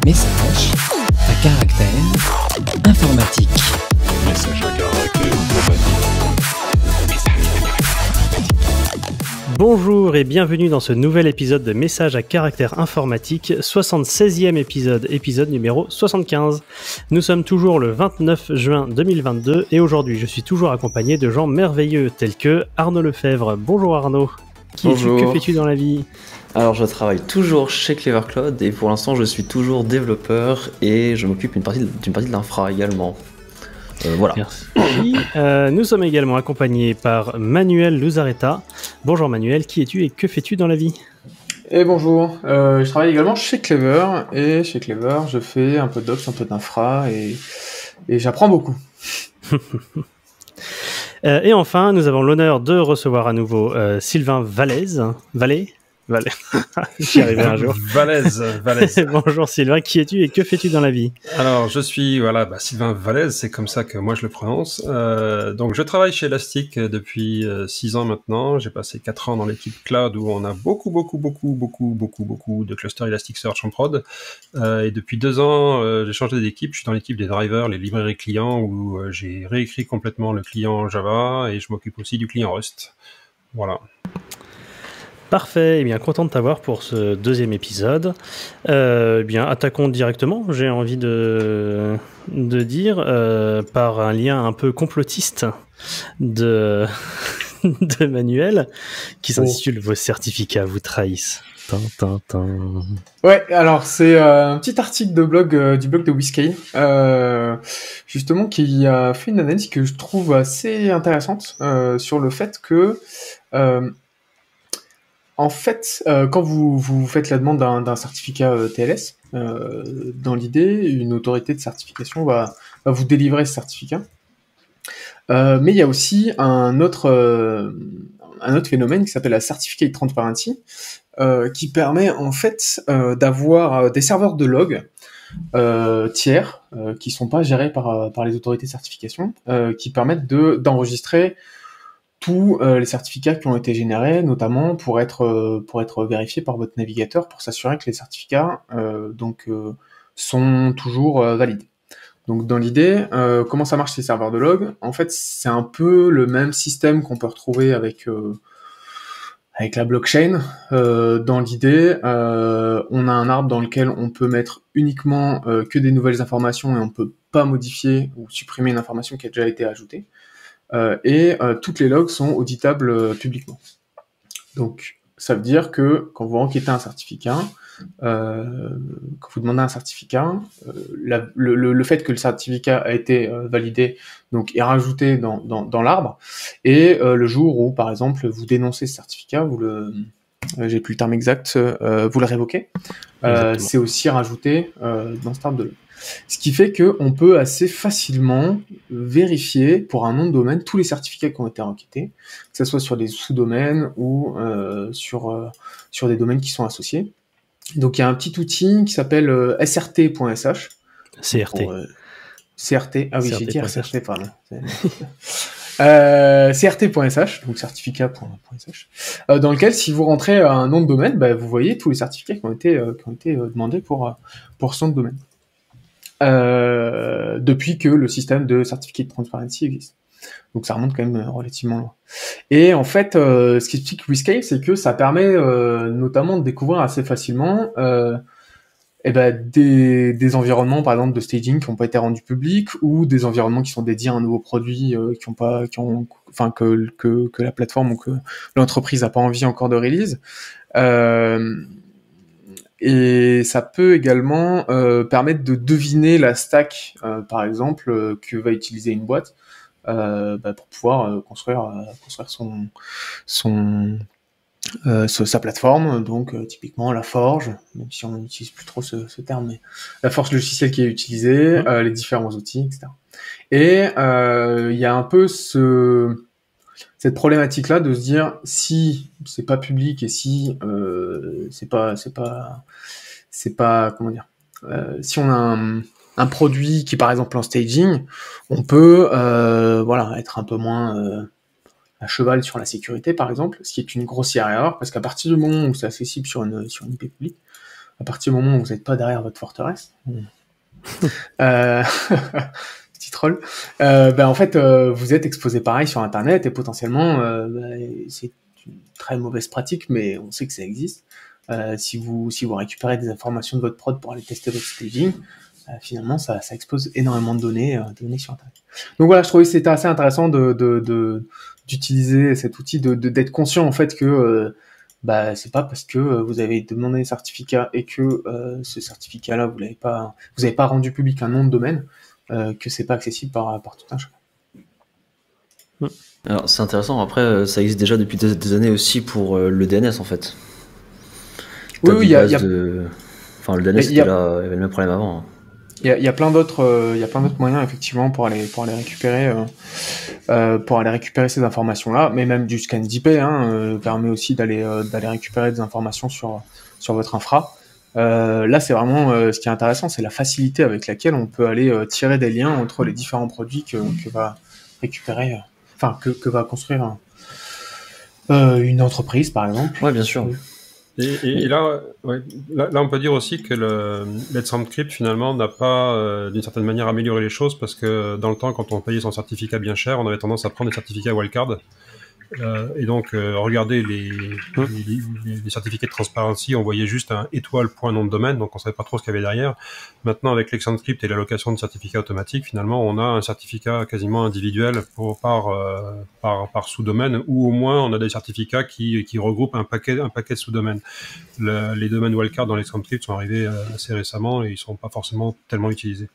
Message à caractère informatique. Message à caractère informatique. Bonjour et bienvenue dans ce nouvel épisode de Message à caractère informatique, 76e épisode numéro 75. Nous sommes toujours le 29 juin 2022 et aujourd'hui je suis toujours accompagné de gens merveilleux tels que Arnaud Lefebvre. Bonjour Arnaud. Bonjour. Que fais-tu dans la vie ? Alors je travaille toujours chez Clever Cloud et pour l'instant je suis toujours développeur et je m'occupe d'une partie de l'infra également. Voilà. Merci. Nous sommes également accompagnés par Manuel Luzareta. Bonjour Manuel, qui es-tu et que fais-tu dans la vie ? Et bonjour, je travaille également chez Clever et chez Clever je fais un peu d'ops, un peu d'infra et j'apprends beaucoup. Et enfin, nous avons l'honneur de recevoir à nouveau Sylvain Vallès. J'y arriverai un jour. Vallès. Bonjour Sylvain, qui es-tu et que fais-tu dans la vie ? Alors, je suis Sylvain Vallès, c'est comme ça que moi je le prononce. Donc, je travaille chez Elastic depuis 6 ans maintenant. J'ai passé 4 ans dans l'équipe cloud où on a beaucoup de clusters Elasticsearch en prod. Et depuis 2 ans, j'ai changé d'équipe. Je suis dans l'équipe des drivers, les librairies clients, où j'ai réécrit complètement le client Java et je m'occupe aussi du client Rust. Voilà. Parfait, bien content de t'avoir pour ce deuxième épisode. Bien attaquons directement, j'ai envie de dire, par un lien un peu complotiste de Manuel, qui s'intitule « Vos certificats vous trahissent ». Ouais, alors c'est un petit article de blog du blog de Whisky, justement qui a fait une analyse que je trouve assez intéressante sur le fait que en fait, quand vous faites la demande d'un certificat TLS, dans l'idée, une autorité de certification va vous délivrer ce certificat. Mais il y a aussi un autre phénomène qui s'appelle la Certificate Transparency, qui permet en fait d'avoir des serveurs de log tiers qui sont pas gérés par les autorités de certification, qui permettent d'enregistrer tous les certificats qui ont été générés, notamment pour être vérifiés par votre navigateur, pour s'assurer que les certificats sont toujours valides. Donc dans l'idée, comment ça marche ces serveurs de log ? En fait, c'est un peu le même système qu'on peut retrouver avec la blockchain. Dans l'idée, on a un arbre dans lequel on peut mettre uniquement que des nouvelles informations et on peut pas modifier ou supprimer une information qui a déjà été ajoutée. Toutes les logs sont auditables publiquement. Donc, ça veut dire que quand vous enquêtez un certificat, quand vous demandez un certificat, le fait que le certificat a été validé donc est rajouté dans l'arbre, et le jour où, par exemple, vous dénoncez ce certificat, j'ai plus le terme exact, vous le révoquez, c'est aussi rajouté dans cet arbre de log. Ce qui fait qu'on peut assez facilement vérifier pour un nom de domaine tous les certificats qui ont été enquêtés, que ce soit sur des sous-domaines ou sur des domaines qui sont associés. Donc il y a un petit outil qui s'appelle srt.sh. CRT. CRT, ah oui, CRT. j'ai dit SRT, pardon. crt.sh, donc certificat.sh, dans lequel si vous rentrez un nom de domaine, vous voyez tous les certificats qui ont été demandés pour ce nom de domaine. Depuis que le système de Certificate Transparency existe. Donc ça remonte quand même relativement loin. Et en fait, ce qui explique Whisky, c'est que ça permet notamment de découvrir assez facilement des environnements, par exemple, de staging qui n'ont pas été rendus publics, ou des environnements qui sont dédiés à un nouveau produit que la plateforme ou que l'entreprise n'a pas envie encore de release. Et ça peut également permettre de deviner la stack, par exemple, que va utiliser une boîte pour pouvoir construire sa plateforme. Donc typiquement la forge, même si on n'utilise plus trop ce terme, mais la forge logicielle qui est utilisée, les différents outils, etc. Et il y a un peu cette problématique-là de se dire si c'est pas public et si c'est pas comment dire, si on a un produit qui est par exemple en staging, on peut être un peu moins à cheval sur la sécurité par exemple, ce qui est une grossière erreur parce qu'à partir du moment où c'est accessible sur une IP publique, à partir du moment où vous n'êtes pas derrière votre forteresse, petit troll, en fait, vous êtes exposé pareil sur Internet et potentiellement, c'est une très mauvaise pratique, mais on sait que ça existe. Si vous récupérez des informations de votre prod pour aller tester votre staging, finalement, ça expose énormément de données sur Internet. Donc voilà, je trouvais que c'était assez intéressant d'utiliser cet outil, d'être conscient en fait que c'est pas parce que vous avez demandé un certificat et que ce certificat-là vous n'avez pas rendu public un nom de domaine que c'est pas accessible par tout un chacun. Alors c'est intéressant. Après, ça existe déjà depuis des années aussi pour le DNS en fait. Oui, il y a le DNS c'était là, il y avait le même problème avant. Il y a plein d'autres moyens effectivement pour aller récupérer ces informations-là, mais même du scan d'IP permet aussi d'aller récupérer des informations sur votre infra. Là, c'est vraiment ce qui est intéressant, c'est la facilité avec laquelle on peut aller tirer des liens entre les différents produits que va récupérer, que va construire une entreprise, par exemple. Ouais, bien sûr. Et là, on peut dire aussi que le Let's Encrypt finalement n'a pas d'une certaine manière amélioré les choses parce que dans le temps, quand on payait son certificat bien cher, on avait tendance à prendre des certificats wildcard. Et donc, regarder les certificats de transparency, on voyait juste un étoile point nom de domaine, donc on savait pas trop ce qu'il y avait derrière. Maintenant, avec Let's Encrypt et l'allocation de certificats automatiques, finalement, on a un certificat quasiment individuel par sous-domaine, ou au moins on a des certificats qui regroupent un paquet de sous-domaines. Les domaines wildcard dans Let's Encrypt sont arrivés assez récemment et ils sont pas forcément tellement utilisés.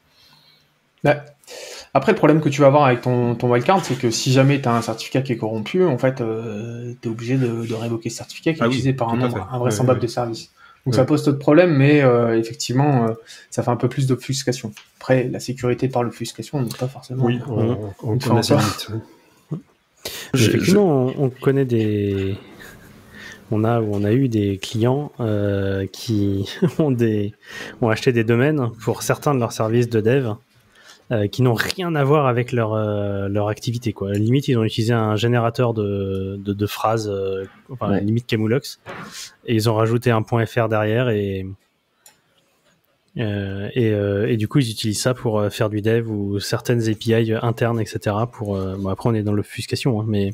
Après, le problème que tu vas avoir avec ton wildcard, c'est que si jamais tu as un certificat qui est corrompu, en fait, tu es obligé de révoquer ce certificat qui est utilisé par un nombre invraisemblable de services. Donc ça pose d'autres problèmes, mais effectivement, ça fait un peu plus d'obfuscation. Après, la sécurité par l'obfuscation n'est pas forcément... Oui, on connaît ça vite. Effectivement, on connaît on a eu des clients qui ont acheté des domaines pour certains de leurs services de dev qui n'ont rien à voir avec leur activité, quoi. À la limite, ils ont utilisé un générateur de phrases, limite Camoulox, et ils ont rajouté un .fr derrière et du coup, ils utilisent ça pour faire du dev ou certaines API internes, etc. Après, on est dans l'obfuscation, mais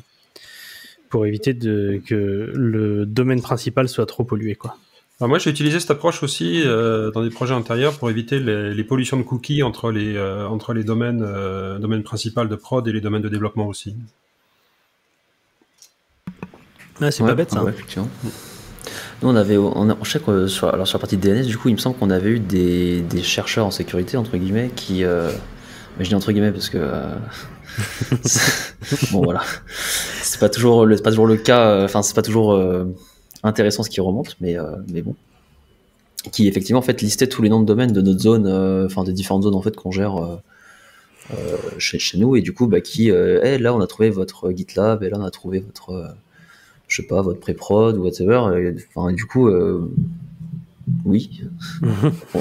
pour éviter que le domaine principal soit trop pollué, quoi. Alors moi, j'ai utilisé cette approche aussi dans des projets antérieurs pour éviter les pollutions de cookies entre les domaines principaux de prod et les domaines de développement aussi. Ah, c'est pas bête, ça. Ouais, effectivement. Nous, je sais que sur la partie DNS, du coup, il me semble qu'on avait eu des chercheurs en sécurité, entre guillemets, qui... mais je dis entre guillemets parce que... bon, voilà. C'est pas toujours le cas, c'est pas toujours... intéressant ce qui remonte, mais bon, qui effectivement en fait listait tous les noms de domaines de notre zone, des différentes zones en fait qu'on gère chez nous, et du coup là on a trouvé votre GitLab, et là on a trouvé votre votre pré-prod ou whatever, du coup oui,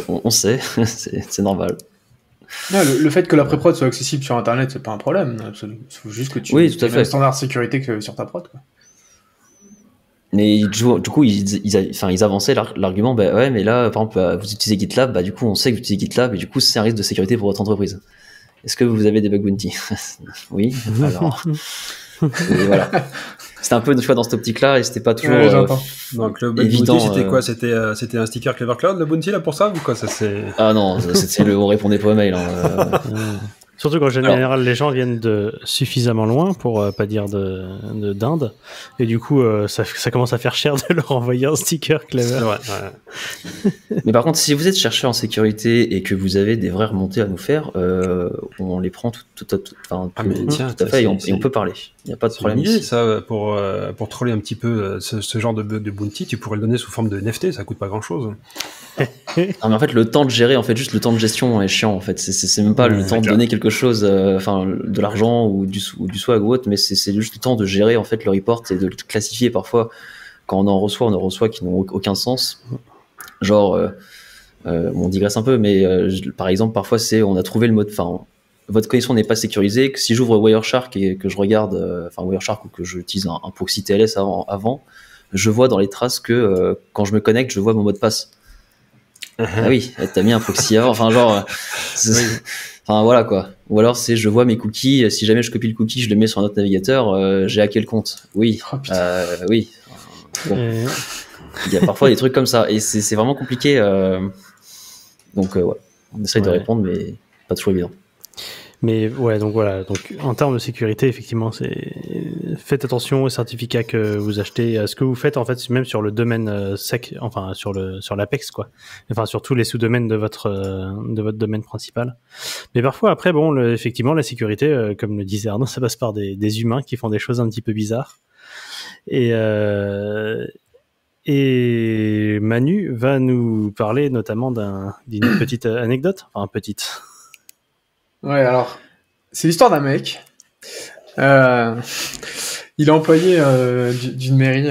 on sait, c'est normal. Non, le fait que la pré-prod soit accessible sur Internet, c'est pas un problème, absolument. Il faut juste que tu aies le même standard de sécurité que sur ta prod, quoi. Mais du coup, ils avançaient l'argument, mais là, par exemple, vous utilisez GitLab, du coup, on sait que vous utilisez GitLab, et du coup, c'est un risque de sécurité pour votre entreprise. Est-ce que vous avez des bug bounty? Oui, alors. Et voilà. C'était un peu une fois dans cette optique-là, et c'était pas toujours donc le bug évident. Bounty, c'était quoi? C'était un sticker Clever Cloud, le bounty, là, pour ça, ou quoi? Ah non, on répondait pas aux mails. Surtout qu'en général, les gens viennent de suffisamment loin pour pas dire d'Inde, et du coup, ça commence à faire cher de leur envoyer un sticker Clever. Ouais. Mais par contre, si vous êtes chercheur en sécurité et que vous avez des vraies remontées à nous faire, on les prend tout à fait, et on peut parler. Il n'y a pas de problème. C'est une idée, ça, pour troller un petit peu ce genre de bounty, tu pourrais le donner sous forme de NFT, ça coûte pas grand-chose. Non, mais en fait, le temps de gérer, juste le temps de gestion est chiant, en fait. C'est même pas le temps de donner quelque chose, de l'argent ou du swag ou autre, mais c'est juste le temps de gérer, en fait, le report et de le classifier parfois. Quand on en reçoit qui n'ont aucun sens. Genre, on digresse un peu, mais par exemple, parfois, on a trouvé le mode, votre connexion n'est pas sécurisée, que si j'ouvre Wireshark et que je regarde, Wireshark, ou que j'utilise un proxy TLS avant, je vois dans les traces que quand je me connecte, je vois mon mot de passe. Ah oui, t'as mis un proxy avant. Enfin, genre, enfin voilà quoi. Ou alors c'est je vois mes cookies. Si jamais je copie le cookie, je le mets sur un autre navigateur. J'ai hacké le compte. Oui, Oh, putain. oui. Bon. Il y a parfois des trucs comme ça et c'est vraiment compliqué. Donc ouais, on essaye de répondre, mais pas toujours évident. Mais ouais, donc voilà. Donc en termes de sécurité, effectivement, faites attention aux certificats que vous achetez, à ce que vous faites en fait, même sur le domaine sec, enfin sur l'Apex quoi. Enfin sur tous les sous-domaines de votre domaine principal. Mais parfois après, bon, effectivement, la sécurité, comme le disait Arnaud, ça passe par des humains qui font des choses un petit peu bizarres. Et Manu va nous parler notamment d'une petite anecdote, enfin petite. Ouais, alors, c'est l'histoire d'un mec. Il est employé d'une mairie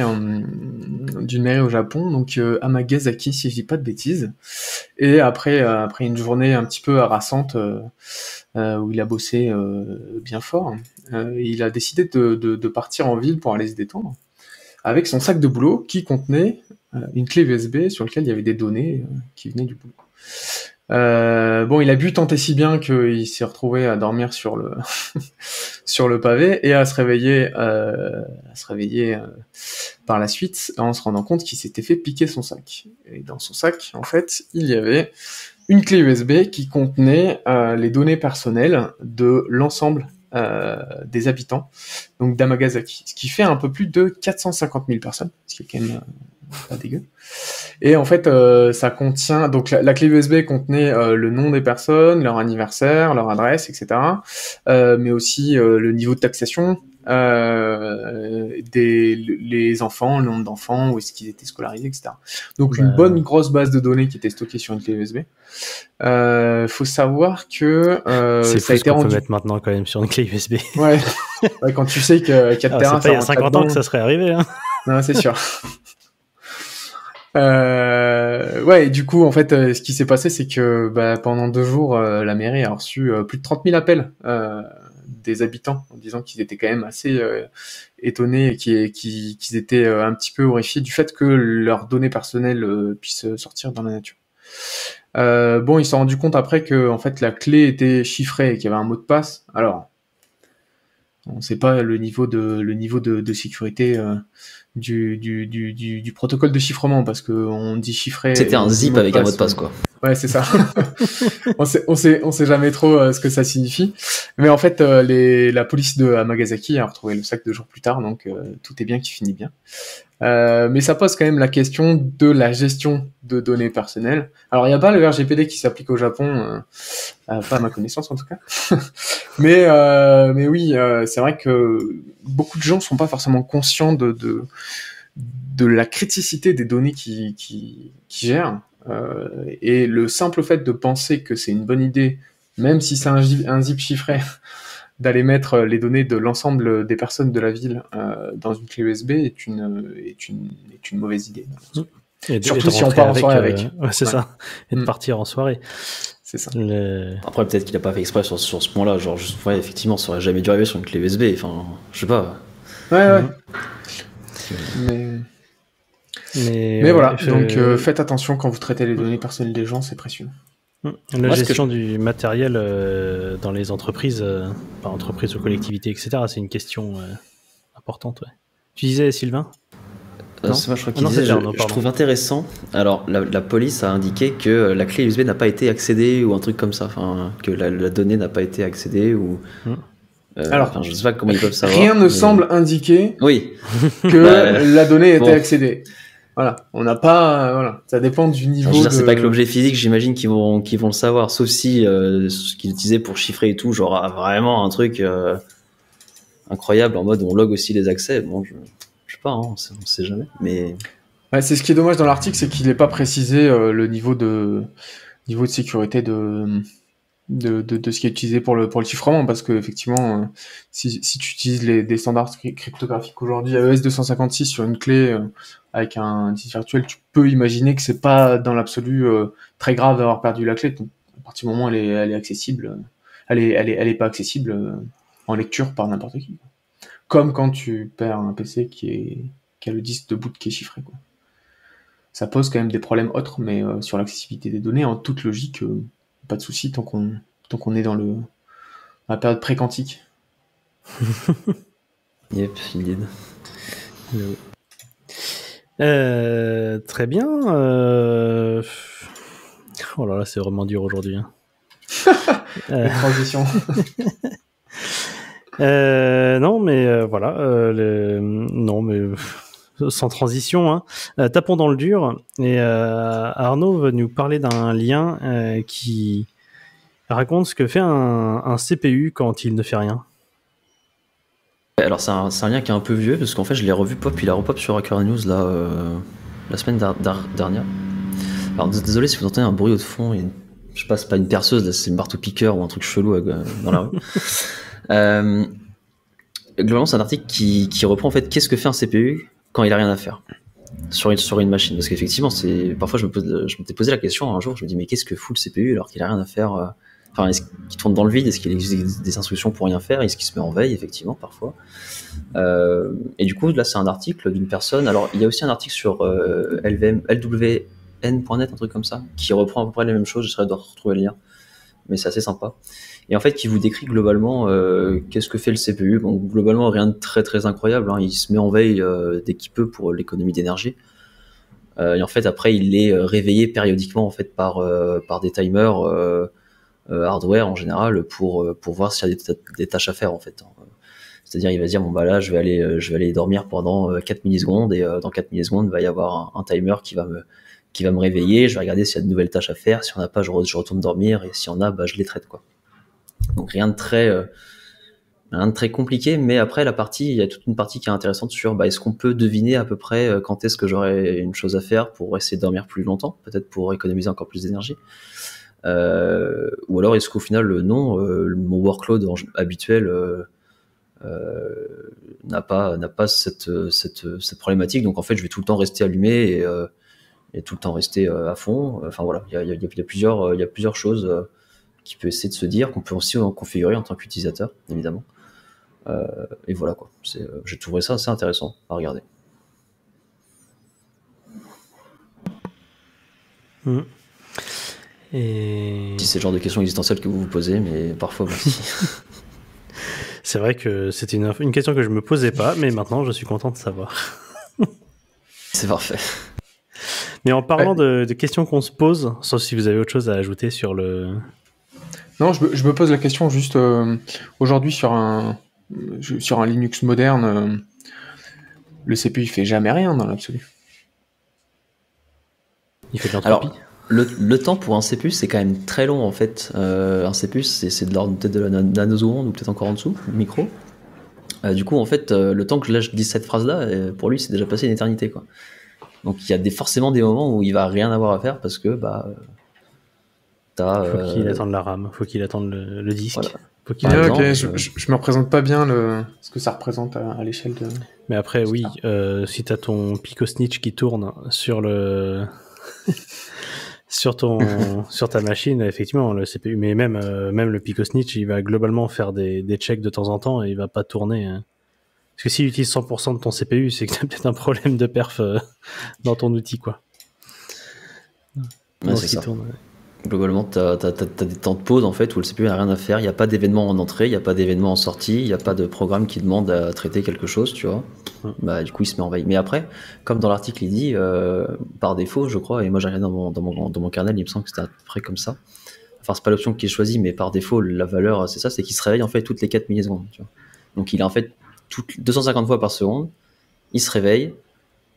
au Japon, donc à Nagasaki, si je dis pas de bêtises. Et après une journée un petit peu harassante où il a bossé bien fort, il a décidé de partir en ville pour aller se détendre avec son sac de boulot qui contenait une clé USB sur laquelle il y avait des données qui venaient du boulot. Bon, il a bu tant et si bien qu'il s'est retrouvé à dormir sur le sur le pavé et à se réveiller par la suite en se rendant compte qu'il s'était fait piquer son sac. Et dans son sac, en fait, il y avait une clé USB qui contenait les données personnelles de l'ensemble des habitants, donc d'Amagasaki, ce qui fait un peu plus de 450 000 personnes, ce qui est quand même pas dégueu. Et en fait, ça contient donc la clé USB contenait le nom des personnes, leur anniversaire, leur adresse, etc. Mais aussi le niveau de taxation, les enfants, le nombre d'enfants, où est-ce qu'ils étaient scolarisés, etc. Donc une bonne grosse base de données qui était stockée sur une clé USB. Faut savoir que c'est ça a été qu'on rendu. Peut mettre maintenant quand même sur une clé USB. Ouais. Ouais, quand tu sais que 4 terrains, c'est pas il y a 50 ans que ça serait arrivé. Hein. Non, c'est sûr. Ouais, et du coup, en fait, ce qui s'est passé, c'est que pendant 2 jours, la mairie a reçu plus de 30 000 appels des habitants en disant qu'ils étaient quand même assez étonnés et qu'ils étaient un petit peu horrifiés du fait que leurs données personnelles puissent sortir dans la nature. Bon, ils se sont rendus compte après que en fait la clé était chiffrée et qu'il y avait un mot de passe. Alors, on ne sait pas le niveau de sécurité du protocole de chiffrement parce que on dit chiffré. C'était un zip avec un mot de passe quoi. Ouais, c'est ça. on sait jamais trop ce que ça signifie. Mais en fait, la police de Amagasaki a retrouvé le sac 2 jours plus tard, donc tout est bien qui finit bien. Mais ça pose quand même la question de la gestion de données personnelles. Alors, il n'y a pas le RGPD qui s'applique au Japon, pas à ma connaissance en tout cas. mais oui, c'est vrai que beaucoup de gens sont pas forcément conscients de la criticité des données qui gèrent. Et le simple fait de penser que c'est une bonne idée, même si c'est un zip chiffré, d'aller mettre les données de l'ensemble des personnes de la ville dans une clé USB est une mauvaise idée. Surtout si on part en soirée avec. Ouais, c'est ça. Et de partir en soirée. C'est ça. Après, peut-être qu'il n'a pas fait exprès sur ce point-là. Genre, juste, ouais, effectivement, ça aurait jamais dû arriver sur une clé USB. Enfin, je sais pas. Ouais. Mais voilà. Donc, faites attention quand vous traitez les données personnelles des gens, c'est précieux. La gestion du matériel dans les entreprises, par entreprises ou collectivités, etc., c'est une question importante. Ouais. Tu disais, Sylvain ? C'est moi, je crois qu'il disait, je trouve intéressant. Alors, la police a indiqué que la clé USB n'a pas été accédée ou un truc comme ça, enfin, que la donnée n'a pas été accédée ou. Alors, je sais pas comment ils peuvent savoir. Rien ne semble indiquer que la donnée a été accédée. Voilà, on n'a pas, voilà, ça dépend du niveau. Je veux dire, c'est pas que l'objet physique, j'imagine qu'ils vont le savoir, sauf si ce qu'ils utilisaient pour chiffrer et tout, genre vraiment un truc incroyable en mode on log aussi les accès. Bon, je sais pas, on sait jamais. Mais ouais, c'est ce qui est dommage dans l'article, c'est qu'il n'est pas précisé le niveau de sécurité de ce qui est utilisé pour le chiffrement, parce que effectivement, si tu utilises des standards cryptographiques aujourd'hui, AES 256 sur une clé avec un disque virtuel, tu peux imaginer que c'est pas dans l'absolu très grave d'avoir perdu la clé. Donc, à partir du moment où elle est accessible, elle est pas accessible en lecture par n'importe qui. Comme quand tu perds un PC qui a le disque de boot qui est chiffré, quoi. ça pose quand même des problèmes autres, mais sur l'accessibilité des données, en toute logique, pas de souci tant qu'on est dans la période pré-quantique. Yep, indeed. Très bien. Oh là là, c'est vraiment dur aujourd'hui. Hein. Transition. Non, mais voilà. Non, mais sans transition. Hein. Tapons dans le dur. Et Arnaud va nous parler d'un lien qui raconte ce que fait un CPU quand il ne fait rien. Alors c'est un lien qui est un peu vieux parce qu'en fait je l'ai revu il a repop sur Hacker News là la semaine dernière. Alors désolé si vous entendez un bruit de fond, je sais pas, c'est pas une perceuse, là, c'est une marteau-piqueur ou un truc chelou dans la rue. Globalement c'est un article qui reprend en fait qu'est-ce que fait un CPU quand il a rien à faire sur une machine, parce qu'effectivement parfois je m'étais posé la question un jour, je me dis mais qu'est-ce que fout le CPU alors qu'il a rien à faire Enfin, est-ce qu'il tourne dans le vide? Est-ce qu'il existe des instructions pour rien faire? Est-ce qu'il se met en veille, effectivement, parfois? Et du coup, là, c'est un article d'une personne. Alors, il y a aussi un article sur LWN.net, un truc comme ça, qui reprend à peu près les mêmes choses. J'essaierai de retrouver le lien, mais c'est assez sympa. Et en fait, qui vous décrit globalement qu'est-ce que fait le CPU. Bon, globalement, rien de très très incroyable. Hein. Il se met en veille dès qu'il peut pour l'économie d'énergie. Et en fait, après, il est réveillé périodiquement en fait par des timers. Hardware en général pour voir s'il y a des tâches à faire en fait. C'est-à-dire il va se dire bon bah là je vais aller dormir pendant 4 millisecondes et dans 4 millisecondes il va y avoir un timer qui va me réveiller, je vais regarder s'il y a de nouvelles tâches à faire, si on n'a pas je retourne dormir et s'il y en a bah je les traite quoi. Donc rien de très compliqué, mais après il y a toute une partie qui est intéressante sur bah, est-ce qu'on peut deviner à peu près quand est-ce que j'aurai une chose à faire pour essayer de dormir plus longtemps, peut-être pour économiser encore plus d'énergie. Ou alors est-ce qu'au final non, mon workload habituel n'a pas cette problématique, donc en fait je vais tout le temps rester allumé et tout le temps rester à fond. Enfin voilà, il y a plusieurs choses qui peut essayer de se dire, qu'on peut aussi configurer en tant qu'utilisateur évidemment. Et voilà quoi, j'ai trouvé ça assez intéressant à regarder. Et... Si c'est le genre de questions existentielles que vous vous posez, mais parfois aussi. C'est vrai que c'était une question que je me posais pas, mais maintenant je suis content de savoir. C'est parfait. Mais en parlant de questions qu'on se pose, sauf si vous avez autre chose à ajouter sur le... Non, je me pose la question juste aujourd'hui sur un Linux moderne, le CPU il fait jamais rien dans l'absolu. Il fait de l'entropie. Alors, le temps pour un CPU c'est quand même très long en fait. Un CPU c'est de l'ordre peut-être de la nanoseconde ou peut-être encore en dessous, micro. Du coup en fait le temps que là je dis cette phrase là, pour lui c'est déjà passé une éternité quoi. Donc il y a forcément des moments où il va rien avoir à faire parce que bah faut qu'il attende la RAM, faut qu'il attende le disque. Voilà. Ok, je me représente pas bien ce que ça représente à l'échelle de... Mais après oui, si t'as ton Pico Snitch qui tourne sur le... sur ta machine, effectivement, le CPU, mais même le Pico Snitch, il va globalement faire des checks de temps en temps et il va pas tourner. Hein. Parce que s'il utilise 100% de ton CPU, c'est que t'as peut-être un problème de perf dans ton outil, quoi. Ouais, c'est ça. Globalement, t'as des temps de pause en fait où le CPU n'a rien à faire. Il n'y a pas d'événement en entrée, il n'y a pas d'événement en sortie, il n'y a pas de programme qui demande à traiter quelque chose, tu vois. Bah, du coup, il se met en veille. Mais après, comme dans l'article, il dit, par défaut, je crois, et moi j'ai regardé dans mon kernel, il me semble que c'était à peu près comme ça. Enfin, c'est pas l'option qui est choisie, mais par défaut, la valeur, c'est ça, c'est qu'il se réveille en fait toutes les 4 millisecondes. Tu vois. Donc il a en fait 250 fois par seconde, il se réveille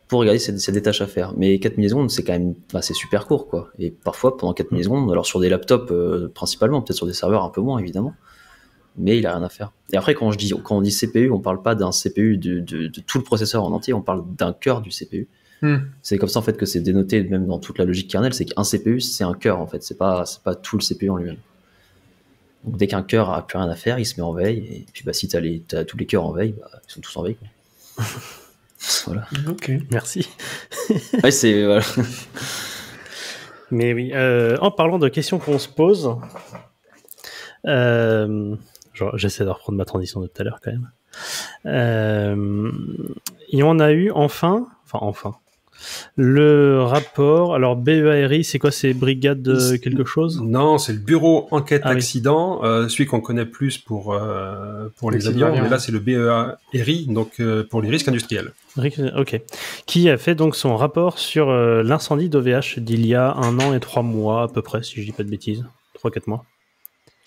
pour regarder s'il y a des tâches à faire. Mais 4 millisecondes, c'est quand même, c'est super court, quoi. Et parfois, pendant 4 millisecondes, alors sur des laptops principalement, peut-être sur des serveurs un peu moins, évidemment, mais il a rien à faire. Et après, quand on dit CPU, on parle pas d'un CPU de tout le processeur en entier, on parle d'un cœur du CPU. C'est comme ça, en fait, que c'est dénoté, même dans toute la logique kernel, c'est qu'un CPU, c'est un cœur, en fait, c'est pas tout le CPU en lui-même. Donc, dès qu'un cœur a plus rien à faire, il se met en veille, et puis, bah, si t'as tous les cœurs en veille, bah, ils sont tous en veille, quoi. Voilà. Ok, merci. Ouais, c'est voilà. Mais oui, en parlant de questions qu'on se pose, j'essaie de reprendre ma transition de tout à l'heure quand même. Il y en a eu enfin. Le rapport, alors BEARI, c'est quoi? C'est brigade de quelque chose? Non, c'est le bureau enquête Ah oui. accident, celui qu'on connaît plus pour les avions, mais là c'est le BEARI, donc pour les risques industriels. Ok. Qui a fait donc son rapport sur l'incendie d'OVH d'il y a 1 an et 3 mois à peu près, si je dis pas de bêtises. 3-4 mois.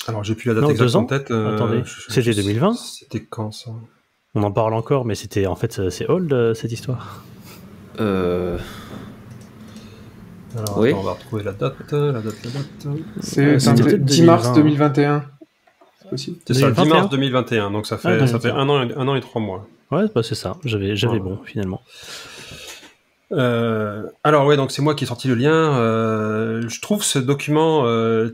Alors j'ai plus la date Non, exacte 2 ans en tête. Attendez, c'était 2020? C'était quand ça? On en parle encore, mais c'était en fait c'est old cette histoire. Alors Oui. attends, on va retrouver la date. C'est c'était peut-être 10 mars 2020. 2021. C'est possible. C'est ça, 10 2021. mars 2021, donc ça fait 1 an et 3 mois. Ouais, bah c'est ça. J'avais Ouais. bon finalement. Alors ouais, donc c'est moi qui ai sorti le lien. Je trouve ce document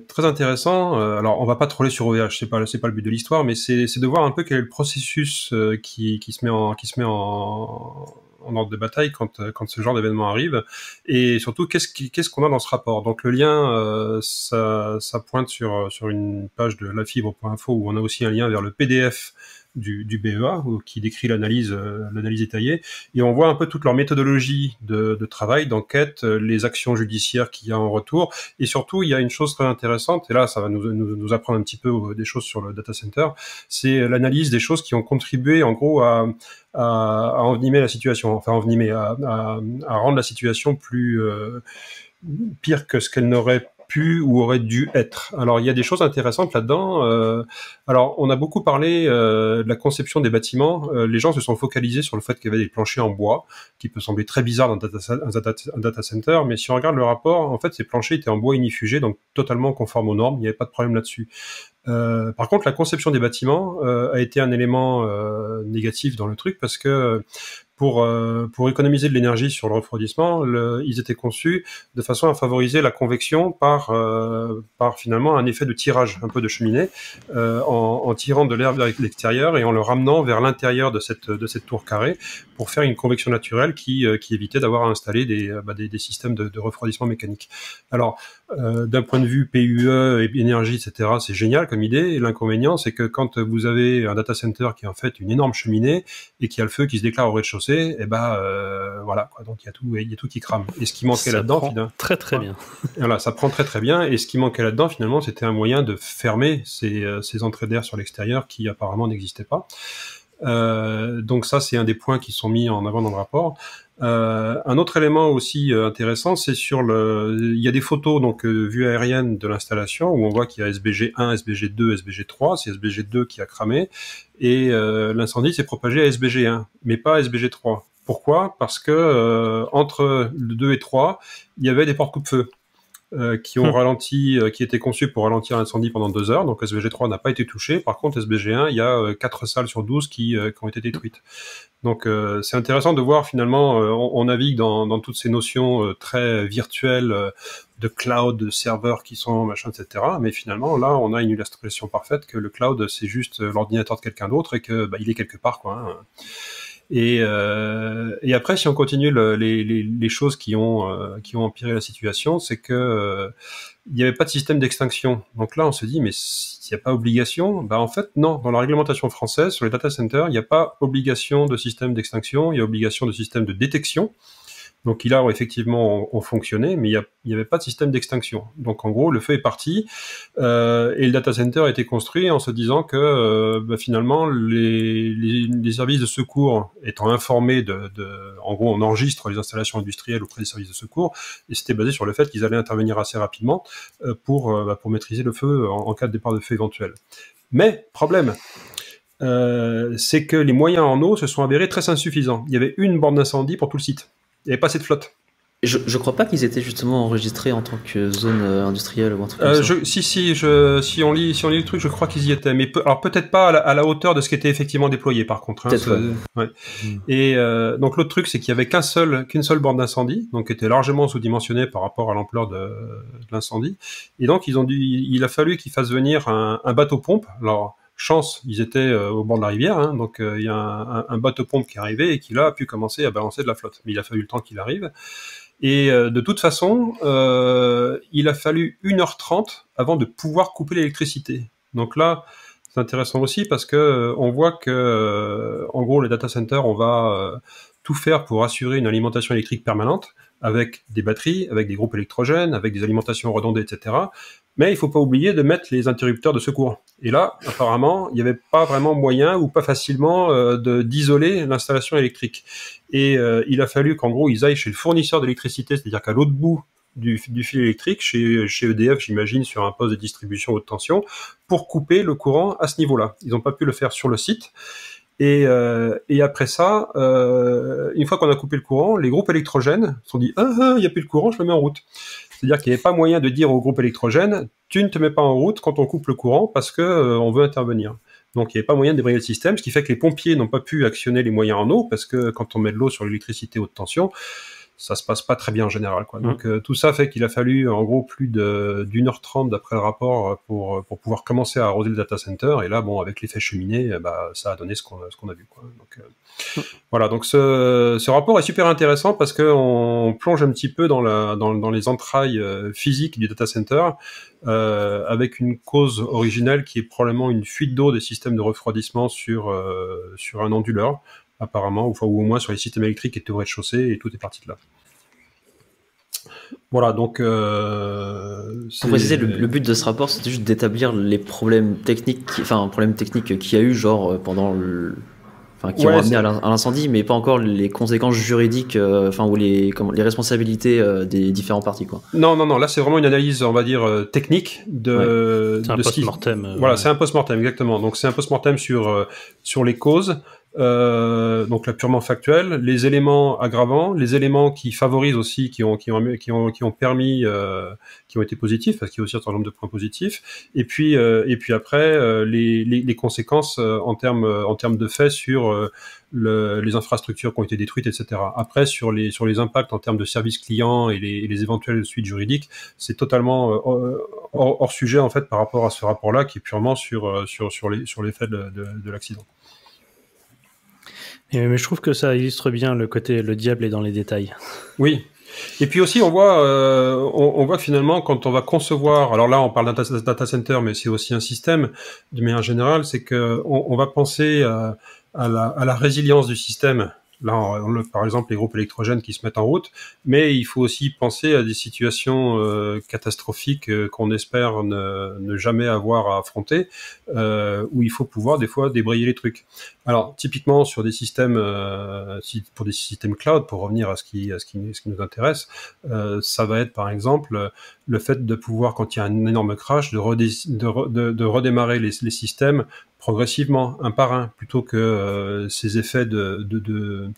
très intéressant. Alors on va pas troller sur OVH, c'est pas le but de l'histoire, mais c'est de voir un peu quel est le processus qui se met en ordre de bataille quand ce genre d'événement arrive, et surtout qu'est-ce qu'on a dans ce rapport. Donc le lien ça pointe sur une page de lafibre.info où on a aussi un lien vers le PDF du BEA qui décrit l'analyse détaillée, et on voit un peu toute leur méthodologie de travail, d'enquête, les actions judiciaires qu'il y a en retour, et surtout il y a une chose très intéressante, et là ça va nous apprendre un petit peu des choses sur le data center, c'est l'analyse des choses qui ont contribué en gros à envenimer la situation, enfin envenimer, à rendre la situation plus pire que ce qu'elle n'aurait pu ou aurait dû être. Alors il y a des choses intéressantes là-dedans. Alors on a beaucoup parlé de la conception des bâtiments. Les gens se sont focalisés sur le fait qu'il y avait des planchers en bois, qui peut sembler très bizarre dans un data center, mais si on regarde le rapport, en fait ces planchers étaient en bois inifugé, donc totalement conformes aux normes, il n'y avait pas de problème là-dessus. Par contre, la conception des bâtiments a été un élément négatif dans le truc, parce que pour économiser de l'énergie sur le refroidissement, ils étaient conçus de façon à favoriser la convection par finalement un effet de tirage, un peu de cheminée, en tirant de l'air vers l'extérieur et en le ramenant vers l'intérieur de cette tour carrée, pour faire une convection naturelle qui évitait d'avoir à installer des systèmes de refroidissement mécanique. Alors, d'un point de vue PUE et énergie, etc., c'est génial comme idée, et l'inconvénient, c'est que quand vous avez un data center qui est en fait une énorme cheminée et qui a le feu qui se déclare au rez-de-chaussée, et voilà, quoi, donc il y a tout qui crame. Et ce qui manquait là-dedans, finalement, très bien. Voilà, ça prend très bien, et ce qui manquait là-dedans, finalement, c'était un moyen de fermer ces entrées d'air sur l'extérieur qui apparemment n'existaient pas. Donc ça, c'est un des points qui sont mis en avant dans le rapport. Un autre élément aussi intéressant, c'est il y a des photos donc vue aérienne de l'installation où on voit qu'il y a SBG1, SBG2, SBG3, c'est SBG2 qui a cramé, et l'incendie s'est propagé à SBG1, mais pas à SBG3. Pourquoi? Parce que entre le 2 et 3, il y avait des portes coupe-feu qui ont ralenti, qui étaient conçus pour ralentir l'incendie pendant 2 heures. Donc SBG3 n'a pas été touché. Par contre, SBG1, il y a 4 salles sur 12 qui ont été détruites. Donc c'est intéressant de voir finalement, on navigue dans toutes ces notions très virtuelles de cloud, de serveurs qui sont machin, etc. Mais finalement, là, on a une illustration parfaite que le cloud, c'est juste l'ordinateur de quelqu'un d'autre, et que il est quelque part, quoi. Hein. Et après, si on continue les choses qui ont empiré la situation, c'est que il n'y avait pas de système d'extinction. Donc là, on se dit, mais s'il n'y a pas obligation, en fait, non. Dans la réglementation française, sur les data centers, il n'y a pas obligation de système d'extinction, il y a obligation de système de détection. Donc il a effectivement ont fonctionné, mais il n'y avait pas de système d'extinction. Donc en gros, le feu est parti, et le data center a été construit en se disant que finalement les services de secours étant informés en gros, on enregistre les installations industrielles auprès des services de secours, et c'était basé sur le fait qu'ils allaient intervenir assez rapidement pour maîtriser le feu en cas de départ de feu éventuel. Mais problème. C'est que les moyens en eau se sont avérés très insuffisants. Il y avait une borne d'incendie pour tout le site. Il n'y avait pas assez de flotte. Je crois pas qu'ils étaient justement enregistrés en tant que zone industrielle ou un truc comme ça. Si on lit le truc, je crois qu'ils y étaient, mais alors peut-être pas à la hauteur de ce qui était effectivement déployé par contre. Hein, ouais. Et donc l'autre truc, c'est qu'il y avait qu'une seule borne d'incendie, donc qui était largement sous-dimensionnée par rapport à l'ampleur de l'incendie. Et donc il a fallu qu'ils fassent venir un bateau-pompe. Alors chance, ils étaient au bord de la rivière, hein, donc il y a un bateau-pompe qui est arrivé et qui là a pu commencer à balancer de la flotte. Mais il a fallu le temps qu'il arrive. Et de toute façon, il a fallu 1h30 avant de pouvoir couper l'électricité. Donc là, c'est intéressant aussi parce que on voit que, en gros, les data centers, on va tout faire pour assurer une alimentation électrique permanente, avec des batteries, avec des groupes électrogènes, avec des alimentations redondées, etc. Mais il faut pas oublier de mettre les interrupteurs de secours. Et là, apparemment, il n'y avait pas vraiment moyen ou pas facilement d'isoler l'installation électrique. Et il a fallu qu'en gros, ils aillent chez le fournisseur d'électricité, c'est-à-dire qu'à l'autre bout du fil électrique, chez EDF, j'imagine, sur un poste de distribution haute tension, pour couper le courant à ce niveau-là. Ils n'ont pas pu le faire sur le site. Et après ça, une fois qu'on a coupé le courant, les groupes électrogènes se sont dit « Ah, il n'y a plus de courant, je le mets en route ». C'est-à-dire qu'il n'y avait pas moyen de dire au groupe électrogène « Tu ne te mets pas en route quand on coupe le courant parce que on veut intervenir ». Donc il n'y avait pas moyen de débrayer le système, ce qui fait que les pompiers n'ont pas pu actionner les moyens en eau parce que quand on met de l'eau sur l'électricité haute tension, ça se passe pas très bien en général, quoi. Donc tout ça fait qu'il a fallu en gros plus d'1h30 d'après le rapport pour pouvoir commencer à arroser le data center. Et là, bon, avec l'effet cheminée, ça a donné ce qu'on a vu, quoi. Donc voilà. Donc ce rapport est super intéressant parce que on plonge un petit peu dans les entrailles physiques du data center avec une cause originelle qui est probablement une fuite d'eau des systèmes de refroidissement sur un onduleur, apparemment, ou au moins sur les systèmes électriques qui étaient au rez-de-chaussée, et tout est parti de là. Voilà, donc... Pour préciser, le but de ce rapport, c'était juste d'établir les problèmes techniques, qu'il y a eu, genre, pendant qui ont amené à l'incendie, mais pas encore les conséquences juridiques, ou les responsabilités des différents parties, quoi. Non, là c'est vraiment une analyse, on va dire, technique c'est un post-mortem. Voilà, c'est un post-mortem, exactement. Donc c'est un post-mortem sur les causes, donc là purement factuel, les éléments aggravants, les éléments qui favorisent aussi, qui ont permis, qui ont été positifs, parce qu'il y a aussi un certain nombre de points positifs, et puis après les conséquences en termes de fait sur les infrastructures qui ont été détruites, etc. Après sur les impacts en termes de services clients et les éventuelles suites juridiques, c'est totalement hors sujet en fait par rapport à ce rapport-là qui est purement sur les faits de l'accident. Mais je trouve que ça illustre bien le côté le diable est dans les détails. Oui. Et puis aussi on voit finalement quand on va concevoir, alors là on parle d'un data center mais c'est aussi un système de manière générale, c'est que on va penser à la résilience du système. Là, par exemple, les groupes électrogènes qui se mettent en route, mais il faut aussi penser à des situations catastrophiques qu'on espère ne jamais avoir à affronter, où il faut pouvoir des fois débrayer les trucs. Alors, typiquement sur des systèmes, pour des systèmes cloud, pour revenir à ce qui nous intéresse, ça va être par exemple le fait de pouvoir, quand il y a un énorme crash, de redémarrer les systèmes progressivement, un par un, plutôt que ces effets de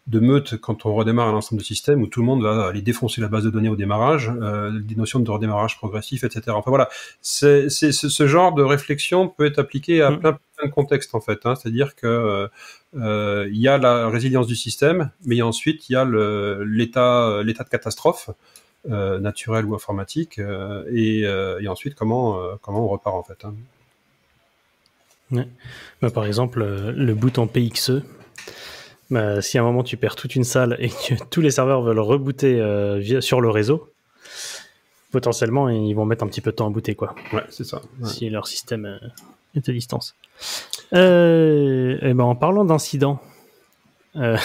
meute quand on redémarre un ensemble de systèmes où tout le monde va aller défoncer la base de données au démarrage, des notions de redémarrage progressif, etc. Enfin voilà, ce genre de réflexion peut être appliqué à plein de contextes en fait, hein. C'est-à-dire que il y a la résilience du système, mais ensuite il y a l'état de catastrophe naturelle ou informatique, et ensuite comment on repart en fait, hein. Ouais. Par exemple, le bouton PXE, si à un moment tu perds toute une salle et que tous les serveurs veulent rebooter sur le réseau, potentiellement ils vont mettre un petit peu de temps à booter, quoi. Ouais, c'est ça. Ouais. Si leur système est à distance. En parlant d'incidents, je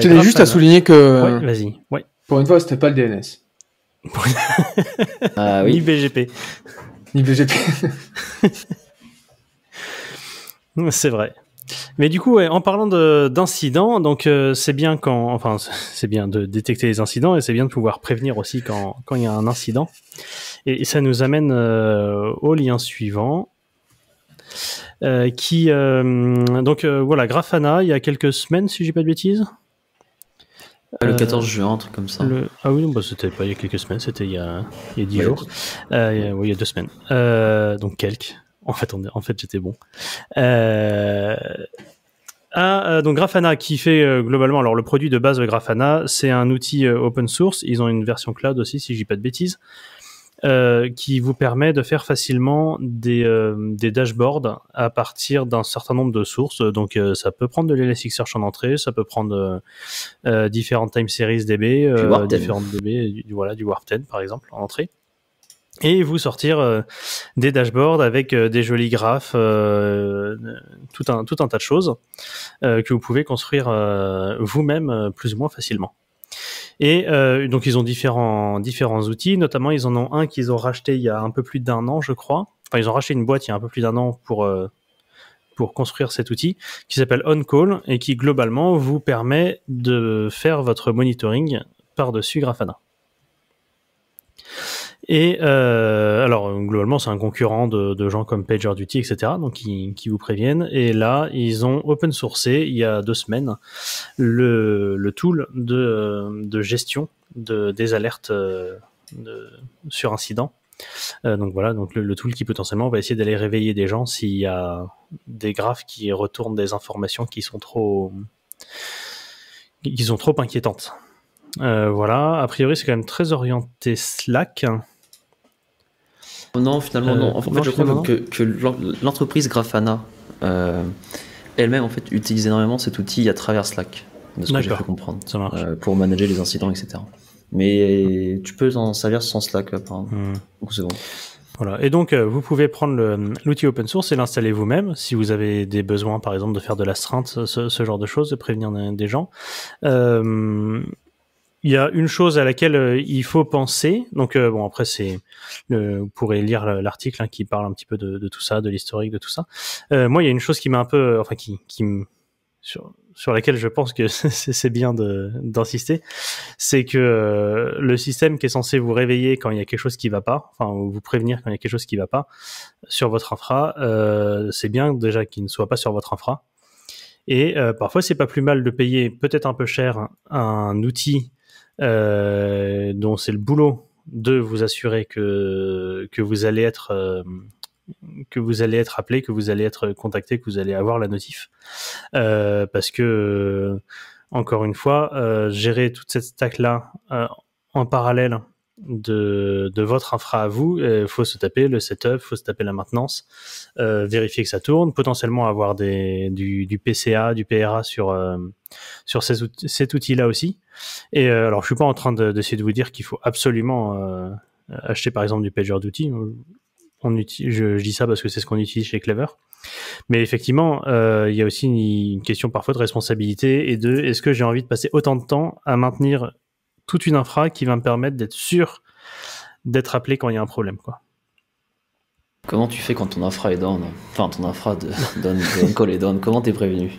tenais juste à souligner que ouais, vas-y. Ouais. Pour une fois, c'était pas le DNS. Ah oui. Ni BGP. Ni BGP. C'est vrai. Mais du coup, ouais, en parlant d'incidents, donc c'est bien c'est bien de détecter les incidents et c'est bien de pouvoir prévenir aussi quand il y a un incident. Et ça nous amène au lien suivant, voilà, Grafana, il y a quelques semaines, si j'ai pas de bêtises. Le 14 juin, un truc comme ça. Ah oui, c'était pas il y a quelques semaines, c'était il y a 10 jours. Oui, il y a 2 semaines. Donc quelques. En fait, j'étais bon. Donc Grafana qui fait globalement, alors le produit de base de Grafana, c'est un outil open source. Ils ont une version cloud aussi, si je dis pas de bêtises, qui vous permet de faire facilement des dashboards à partir d'un certain nombre de sources. Donc ça peut prendre de l'Elasticsearch en entrée, ça peut prendre différentes time series DB, différentes DB, du Warp 10 par exemple en entrée. et vous sortir des dashboards avec des jolis graphes, tout un tas de choses que vous pouvez construire vous-même plus ou moins facilement. Et donc ils ont différents outils, notamment ils en ont un qu'ils ont racheté il y a un peu plus d'1 an, je crois. Enfin, ils ont racheté une boîte il y a un peu plus d'1 an pour construire cet outil qui s'appelle OnCall et qui globalement vous permet de faire votre monitoring par-dessus Grafana. Et alors globalement c'est un concurrent de gens comme PagerDuty, etc. donc qui vous préviennent. Et là ils ont open sourcé il y a 2 semaines le tool de gestion des alertes sur incident. Donc voilà, donc le tool qui potentiellement va essayer d'aller réveiller des gens s'il y a des graphes qui retournent des informations qui sont trop inquiétantes. Voilà, a priori c'est quand même très orienté Slack. Non, finalement non. En fait, je crois que l'entreprise Grafana elle-même en fait utilise énormément cet outil à travers Slack, de ce que j'ai pu comprendre, ça marche. Pour manager les incidents, etc. Mais tu peux en servir sans Slack, apparemment. Donc c'est bon. Voilà. Et donc, vous pouvez prendre l'outil open source et l'installer vous-même si vous avez des besoins, par exemple, de faire de l'astreinte, ce genre de choses, de prévenir des gens. Il y a une chose à laquelle il faut penser. Donc, bon, après, vous pourrez lire l'article qui parle un petit peu de tout ça, de l'historique de tout ça. Moi, il y a une chose qui m'a un peu, enfin, sur laquelle je pense que c'est bien d'insister, c'est que le système qui est censé vous réveiller quand il y a quelque chose qui va pas, enfin vous prévenir quand il y a quelque chose qui va pas sur votre infra, c'est bien déjà qu'il ne soit pas sur votre infra. Et parfois c'est pas plus mal de payer peut-être un peu cher un outil dont c'est le boulot de vous assurer que vous allez être appelé, que vous allez être contacté, que vous allez avoir la notif. Parce que, encore une fois, gérer toute cette stack-là en parallèle de votre infra à vous, faut se taper le setup, faut se taper la maintenance, vérifier que ça tourne, potentiellement avoir du PCA, du PRA sur cet outil-là aussi. Et alors, je suis pas en train d'essayer de vous dire qu'il faut absolument acheter par exemple du PagerDuty. Je dis ça parce que c'est ce qu'on utilise chez Clever. Mais effectivement, il y a aussi une question parfois de responsabilité et est-ce que j'ai envie de passer autant de temps à maintenir toute une infra qui va me permettre d'être sûr d'être appelé quand il y a un problème, quoi. Comment tu fais quand ton infra est down? Enfin, ton infra de on-call est down. Comment t'es prévenu?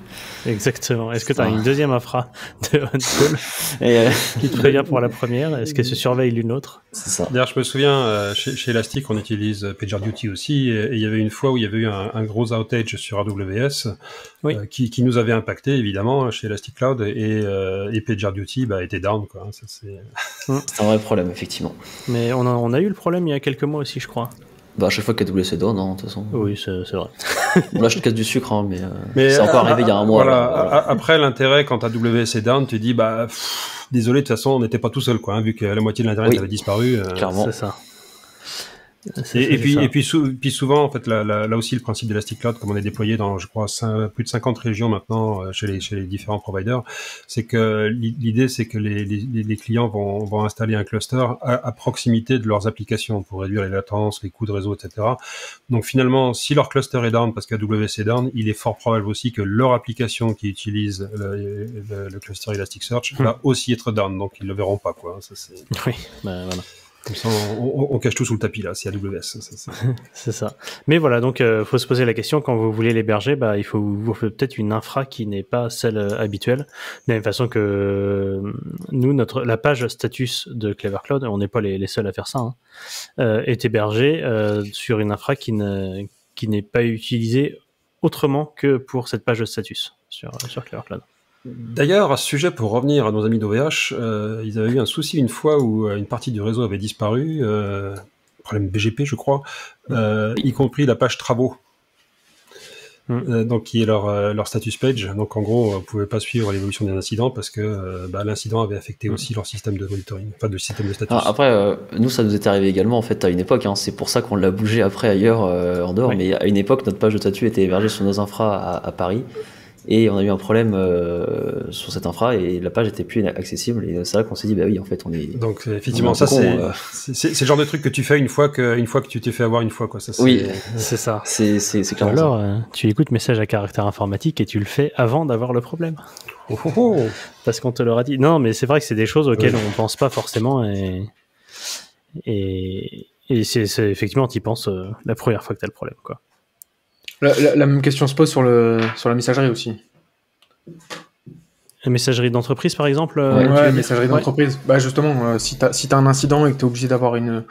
Exactement. Est-ce que tu as une deuxième infra de on-call qui te prévient pour la première? Est-ce qu'elle se surveille l'une l'autre? C'est ça. D'ailleurs, je me souviens, chez Elastic, on utilise PagerDuty aussi, et il y avait une fois où il y avait eu un gros outage sur AWS, oui. Qui nous avait impacté, évidemment, chez Elastic Cloud, et PagerDuty était down, quoi. Ça, c'est un vrai problème, effectivement. Mais on a eu le problème il y a quelques mois aussi, je crois. Bah, à chaque fois qu'AWS est down, de toute façon. Oui, c'est vrai. Bon, là, je te casse du sucre, mais c'est encore arrivé il y a un mois. Voilà. Après, l'intérêt, quand AWS est down, tu dis, désolé, de toute façon, on n'était pas tout seul, quoi, vu que la moitié de l'Internet avait disparu. Clairement. C'est ça. Et puis souvent, en fait, là aussi, le principe d'Elastic Cloud, comme on est déployé dans, je crois, plus de 50 régions maintenant chez les différents providers, c'est que l'idée, c'est que les clients vont installer un cluster à proximité de leurs applications pour réduire les latences, les coûts de réseau, etc. Donc finalement, si leur cluster est down parce qu'AWS est down, il est fort probable aussi que leur application qui utilise le cluster Elasticsearch va aussi être down, donc ils le verront pas, quoi. Ça, c'est... Oui, voilà. Comme ça, on cache tout sous le tapis, là, c'est AWS. C'est ça. Mais voilà, donc, faut se poser la question, quand vous voulez l'héberger, il faut peut-être une infra qui n'est pas celle habituelle. De la même façon que nous, la page status de Clever Cloud, on n'est pas les seuls à faire ça, est hébergée sur une infra qui n'est pas utilisée autrement que pour cette page de status sur Clever Cloud. D'ailleurs, à ce sujet, pour revenir à nos amis d'OVH, ils avaient eu un souci une fois où une partie du réseau avait disparu, problème BGP, je crois, y compris la page travaux, donc qui est leur status page. Donc en gros, vous ne pouvez pas suivre l'évolution des incidents parce que l'incident avait affecté aussi leur système de monitoring, enfin de système de status. Après, nous, ça nous est arrivé également en fait à une époque. C'est pour ça qu'on l'a bougé après ailleurs en dehors. Oui. Mais à une époque, notre page de statut était hébergée sur nos infras à Paris. et on a eu un problème sur cette infra et la page était plus accessible et c'est là qu'on s'est dit bah oui en fait on est donc effectivement ça c'est le genre de truc que tu fais une fois que tu t'es fait avoir une fois quoi. Ça, oui c'est ça. C'est clairement alors tu écoutes message à caractère informatique et tu le fais avant d'avoir le problème. Parce qu'on te l'aura dit. Non mais c'est vrai que c'est des choses auxquelles on pense pas forcément et c'est effectivement t'y penses la première fois que t'as le problème quoi. La même question se pose sur la messagerie aussi. La messagerie d'entreprise, par exemple Ouais, messagerie d'entreprise. Bah justement, si t'as un incident et que t'es obligé d'avoir de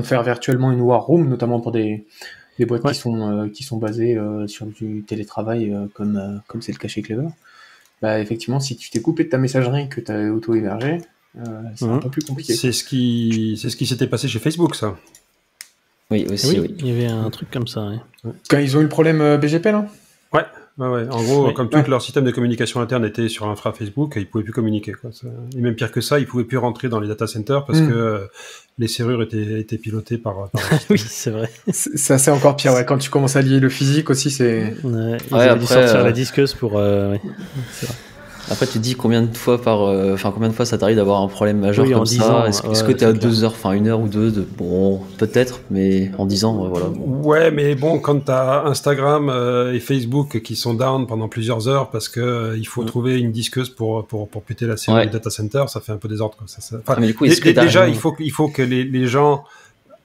faire virtuellement une war room, notamment pour des boîtes qui sont basées sur du télétravail, comme c'est le cas chez Clever. Bah effectivement, si tu t'es coupé de ta messagerie que t'as auto-hébergé, c'est un peu plus compliqué. C'est ce qui s'était passé chez Facebook, ça. Oui, aussi, oui. Il y avait un truc comme ça, Quand ils ont eu le problème BGP, là ? Ouais. En gros, comme tout leur système de communication interne était sur l'infra Facebook, ils pouvaient plus communiquer, quoi. Et même pire que ça, ils pouvaient plus rentrer dans les data centers parce que les serrures étaient pilotées par oui, c'est vrai. Ça, c'est encore pire, ouais. Quand tu commences à lier le physique aussi, c'est... Ils avaient dû sortir la disqueuse pour... c'est vrai. Après, tu te dis combien de fois ça t'arrive d'avoir un problème majeur comme ça. Est-ce que t'es à 2 heures, 1 heure ou 2 bon, peut-être, mais en 10 ans, voilà. Ouais, mais bon, quand t'as Instagram et Facebook qui sont down pendant plusieurs heures parce que il faut trouver une disqueuse pour péter la série du data center, ça fait un peu désordre, quoi. Mais du coup, déjà, il faut que les gens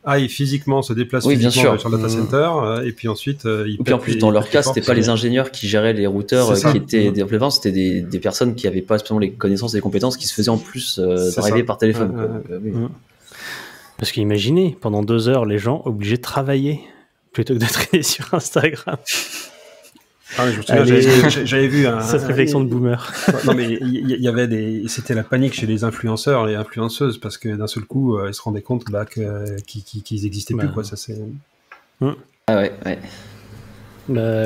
aillent physiquement, se déplacent physiquement sur le data center, et puis ensuite et puis en plus dans leur cas c'était pas les ingénieurs qui géraient les routeurs qui étaient développeurs, c'était des personnes qui avaient pas spécialement les connaissances et les compétences qui se faisaient en plus d'arriver par téléphone. Parce qu'imaginez pendant 2 heures les gens obligés de travailler plutôt que de traîner sur Instagram. Ah, je me souviens, j'avais vu cette réflexion de boomer. Non mais il y avait c'était la panique chez les influenceurs et influenceuses parce que d'un seul coup ils se rendaient compte qu'ils existaient plus, quoi. Ça c'est. Ah ouais.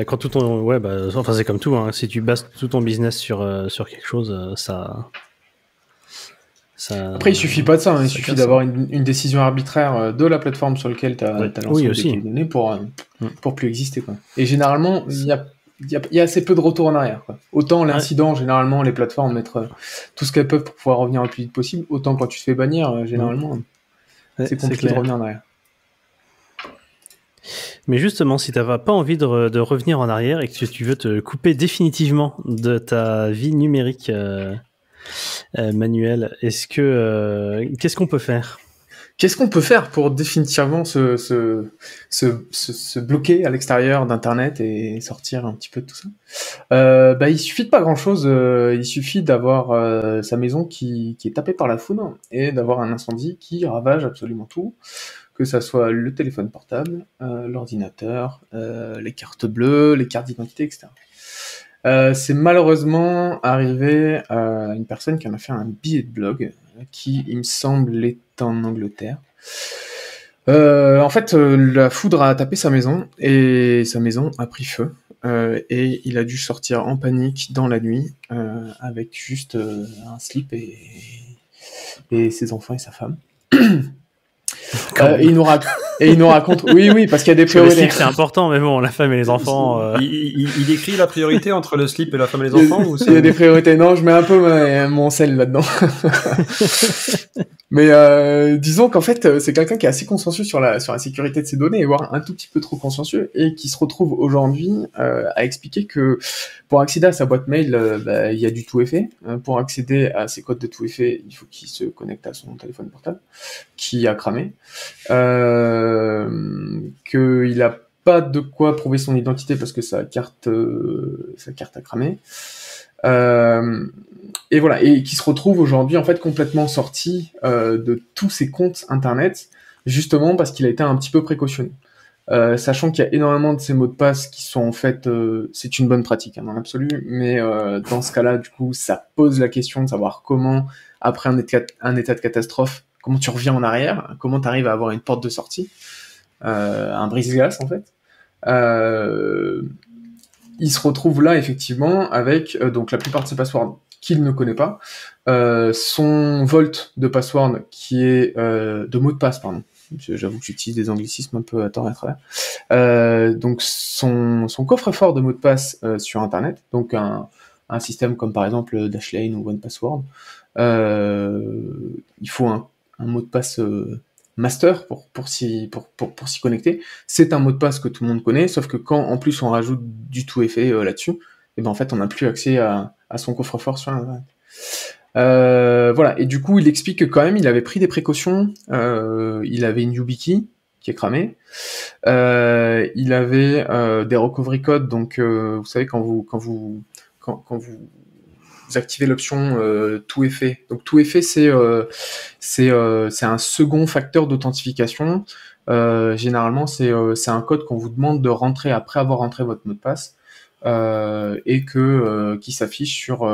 Quand tout ton enfin c'est comme tout, hein. Si tu bases tout ton business sur quelque chose, ça. Après, il suffit pas de ça, hein. Il suffit d'avoir une décision arbitraire de la plateforme sur laquelle tu as lancé des données pour plus exister, quoi. Et généralement, il y a assez peu de retour en arrière, quoi. Autant l'incident, généralement, les plateformes mettent tout ce qu'elles peuvent pour pouvoir revenir le plus vite possible. Autant quand tu te fais bannir, généralement, c'est compliqué de revenir en arrière. Mais justement, si tu n'as pas envie de revenir en arrière et que tu veux te couper définitivement de ta vie numérique manuelle, qu'est-ce qu'on peut faire ? Qu'est-ce qu'on peut faire pour définitivement se bloquer à l'extérieur d'Internet et sortir un petit peu de tout ça ? Il suffit de pas grand-chose. Il suffit d'avoir sa maison qui est tapée par la foudre et d'avoir un incendie qui ravage absolument tout, que ça soit le téléphone portable, l'ordinateur, les cartes bleues, les cartes d'identité, etc. C'est malheureusement arrivé à une personne qui en a fait un billet de blog qui, il me semble, est en Angleterre. En fait, la foudre a tapé sa maison et sa maison a pris feu. Et il a dû sortir en panique dans la nuit avec juste un slip et ses enfants et sa femme. Il nous raconte, oui, parce qu'il y a des priorités. Le slip, c'est important, mais bon, la femme et les enfants. Il écrit la priorité entre le slip et la femme et les enfants, ou il y a des priorités. Non, je mets un peu mon sel là-dedans. Mais disons qu'en fait, c'est quelqu'un qui est assez consciencieux sur la sécurité de ses données, voire un tout petit peu trop consciencieux, et qui se retrouve aujourd'hui à expliquer que pour accéder à sa boîte mail, il y a du tout effet. Pour accéder à ses codes de tout effet, il faut qu'il se connecte à son téléphone portable, qui a cramé. Qu'il a pas de quoi prouver son identité parce que sa carte a cramé. Et voilà, et qui se retrouve aujourd'hui en fait complètement sorti de tous ses comptes internet, justement parce qu'il a été un petit peu précautionné. Sachant qu'il y a énormément de ces mots de passe qui sont en fait, c'est une bonne pratique dans l'absolu, mais dans ce cas-là, du coup, ça pose la question de savoir comment, après un état de catastrophe, comment tu reviens en arrière, comment tu arrives à avoir une porte de sortie, un brise-glace en fait. Il se retrouve là effectivement avec donc la plupart de ses passwords qu'il ne connaît pas, son vault de password qui est de mots de passe J'avoue que j'utilise des anglicismes un peu à tort et à travers. Donc son coffre-fort de mots de passe sur Internet, donc un système comme par exemple Dashlane ou 1Password, il faut un mot de passe master pour s'y connecter. C'est un mot de passe que tout le monde connaît, sauf que quand en plus on rajoute du tout effet là-dessus, et ben en fait on n'a plus accès à son coffre-fort sur Internet. Voilà, et du coup il explique que quand même il avait pris des précautions. Il avait une YubiKey qui est cramée, il avait des recovery codes, donc vous savez quand vous activez l'option tout effet. Donc tout effet c'est un second facteur d'authentification. Généralement c'est un code qu'on vous demande de rentrer après avoir rentré votre mot de passe et qui s'affiche sur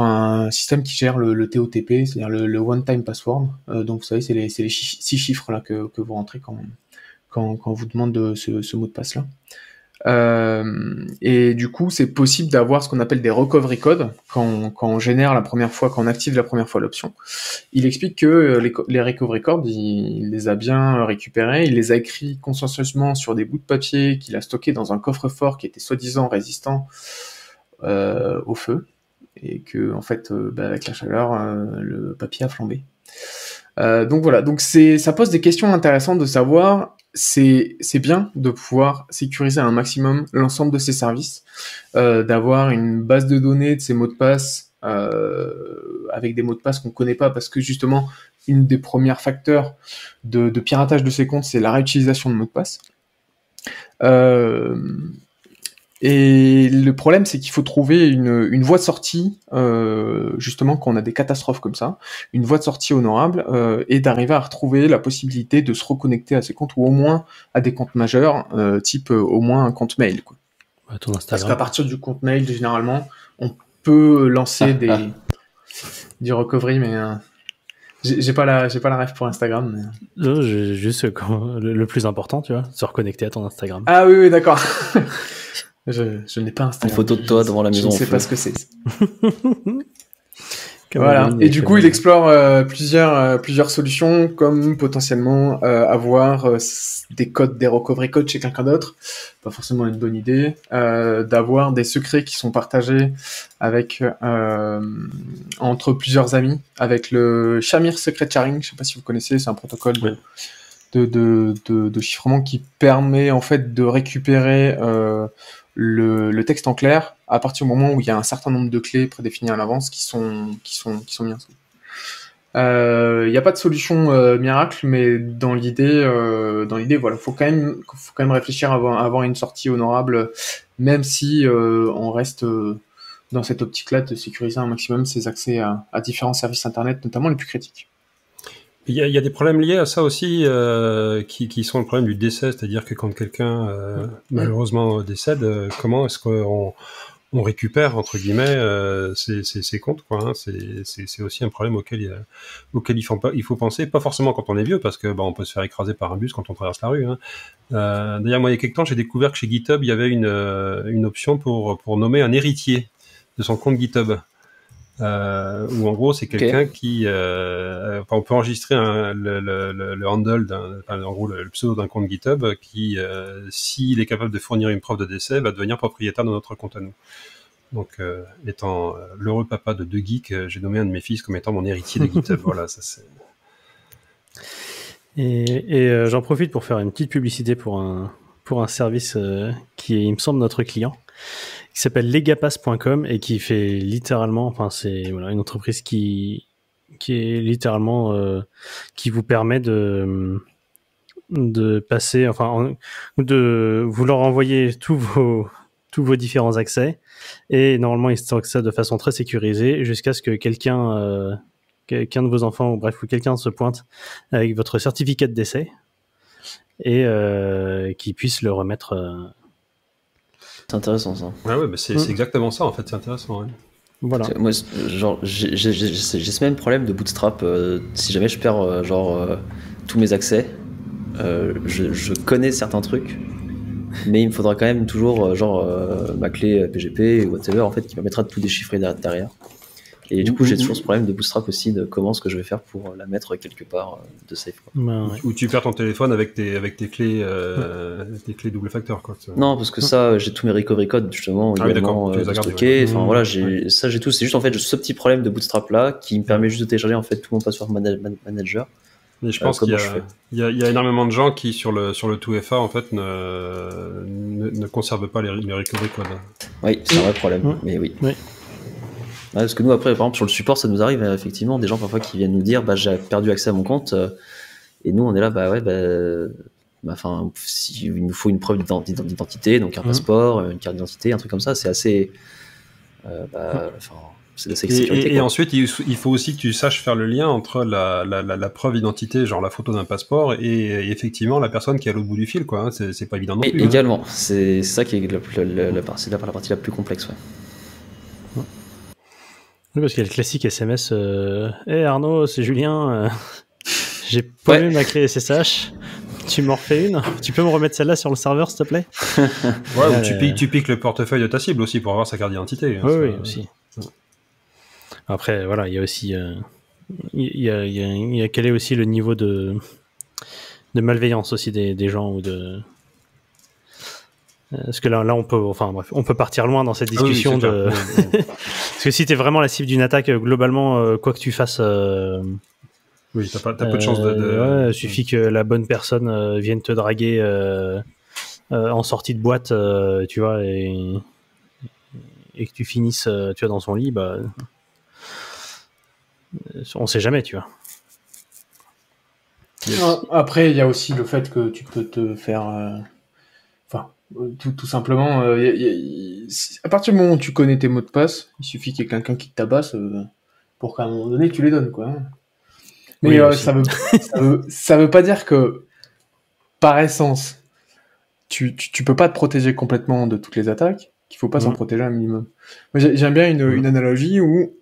un système qui gère le TOTP, c'est-à-dire le one-time password. Donc vous savez, c'est les 6 chiffres là que vous rentrez quand on vous demande ce mot de passe là. Et du coup, c'est possible d'avoir ce qu'on appelle des recovery codes quand on génère la première fois, quand on active la première fois l'option. Il explique que les recovery codes, il les a bien récupérés, il les a écrits consciencieusement sur des bouts de papier qu'il a stockés dans un coffre-fort qui était soi-disant résistant au feu, et que en fait, avec la chaleur, le papier a flambé. Donc voilà, donc ça pose des questions intéressantes de savoir. C'est bien de pouvoir sécuriser un maximum l'ensemble de ces services, d'avoir une base de données de ces mots de passe avec des mots de passe qu'on connaît pas, parce que justement une des premières facteurs de piratage de ces comptes, c'est la réutilisation de mots de passe. Et le problème, c'est qu'il faut trouver une voie de sortie, justement, quand on a des catastrophes comme ça, une voie de sortie honorable, et d'arriver à retrouver la possibilité de se reconnecter à ces comptes, ou au moins à des comptes majeurs, type au moins un compte mail, quoi. Ton Instagram. Parce qu'à partir du compte mail, généralement, on peut lancer du recovery, mais j'ai pas la ref pour Instagram. Mais... Non, juste le plus important, tu vois, se reconnecter à ton Instagram. Ah oui, d'accord. Je n'ai pas Instagram. Une photo de toi devant la maison. Je ne sais pas ce que c'est. Voilà. Et du coup, il explore plusieurs solutions, comme potentiellement avoir des codes, des recovery codes chez quelqu'un d'autre. Pas forcément une bonne idée. D'avoir des secrets qui sont partagés entre plusieurs amis, avec le Shamir Secret Sharing. Je sais pas si vous connaissez, c'est un protocole de chiffrement qui permet en fait de récupérer le texte en clair à partir du moment où il y a un certain nombre de clés prédéfinies à l'avance qui sont bien. Il n'y a pas de solution miracle, mais dans l'idée, voilà, faut quand même réfléchir à avoir une sortie honorable, même si on reste dans cette optique-là de sécuriser un maximum ses accès à différents services internet, notamment les plus critiques. Il y a des problèmes liés à ça aussi, qui sont le problème du décès, c'est-à-dire que quand quelqu'un malheureusement décède, comment est-ce qu'on récupère entre guillemets ces comptes, quoi, hein. C'est aussi un problème auquel il faut penser, pas forcément quand on est vieux, parce que on peut se faire écraser par un bus quand on traverse la rue, hein. D'ailleurs, moi il y a quelque temps j'ai découvert que chez GitHub il y avait une option pour nommer un héritier de son compte GitHub. Où en gros c'est quelqu'un qui on peut enregistrer le handle en gros le pseudo d'un compte GitHub qui s'il est capable de fournir une preuve de décès va devenir propriétaire de notre compte à nous. Donc étant l'heureux papa de 2 geeks, j'ai nommé un de mes fils comme étant mon héritier de GitHub. Voilà, ça c'est. Et j'en profite pour faire une petite publicité pour un service qui est, il me semble, notre client, qui s'appelle legapass.com et qui fait littéralement, enfin c'est une entreprise qui est littéralement qui vous permet de passer, de vous leur envoyer tous vos différents accès, et normalement ils stockent ça de façon très sécurisée jusqu'à ce que quelqu'un de vos enfants ou quelqu'un se pointe avec votre certificat de décès et qui puisse le remettre. C'est intéressant ça. Ouais, mais c'est exactement ça en fait, c'est intéressant. Ouais. Voilà. Moi, genre, j'ai ce même problème de Bootstrap. Si jamais je perds tous mes accès, je connais certains trucs, mais il me faudra quand même toujours ma clé PGP ou whatever en fait qui permettra de tout déchiffrer derrière. Et du coup, j'ai toujours ce problème de Bootstrap aussi, de comment est-ce que je vais faire pour la mettre quelque part de safe. Quoi. Ou tu perds ton téléphone avec tes clés, tes clés double facteur. Quoi. Non, parce que ça, j'ai tous mes recovery codes justement également stockés. Enfin voilà, j'ai tout. C'est juste en fait ce petit problème de Bootstrap là qui me permet juste de télécharger en fait tout mon password manager. Et je pense qu'il y a énormément de gens qui sur le 2FA en fait ne conservent pas les recovery codes. Oui, c'est un vrai problème. Mais oui. Ouais, parce que nous après par exemple sur le support ça nous arrive effectivement des gens parfois qui viennent nous dire j'ai perdu accès à mon compte et nous on est là il nous faut une preuve d'identité, donc un passeport, une carte d'identité, un truc comme ça, c'est assez c'est de la sécurité. Et ensuite il faut aussi que tu saches faire le lien entre la preuve d'identité, genre la photo d'un passeport, et effectivement la personne qui est à l'autre bout du fil, quoi. C'est pas évident non plus. Également, c'est ça qui est la partie la plus complexe. Oui, parce qu'il y a le classique SMS Hey Arnaud, c'est Julien, j'ai pas eu ma clé SSH, tu m'en refais une, tu peux me remettre celle-là sur le serveur s'il te plaît? Ou tu piques le portefeuille de ta cible aussi pour avoir sa carte d'identité. Oui, aussi. Après, voilà, il y a aussi il y a quel est aussi le niveau de malveillance aussi des gens ou de... Parce que là on peut partir loin dans cette discussion parce que si t'es vraiment la cible d'une attaque, globalement, quoi que tu fasses, oui, t'as peu de chance de... il suffit que la bonne personne vienne te draguer en sortie de boîte, tu vois, et que tu finisses, tu vois, dans son lit, on sait jamais, tu vois. Après, il y a aussi le fait que tu peux te faire... tout simplement, à partir du moment où tu connais tes mots de passe, il suffit qu'il y ait quelqu'un qui te tabasse pour qu'à un moment donné tu les donnes, quoi. Mais ça veut pas dire que par essence tu peux pas te protéger complètement de toutes les attaques, qu'il faut pas s'en protéger un minimum. Moi, j'aime bien une analogie où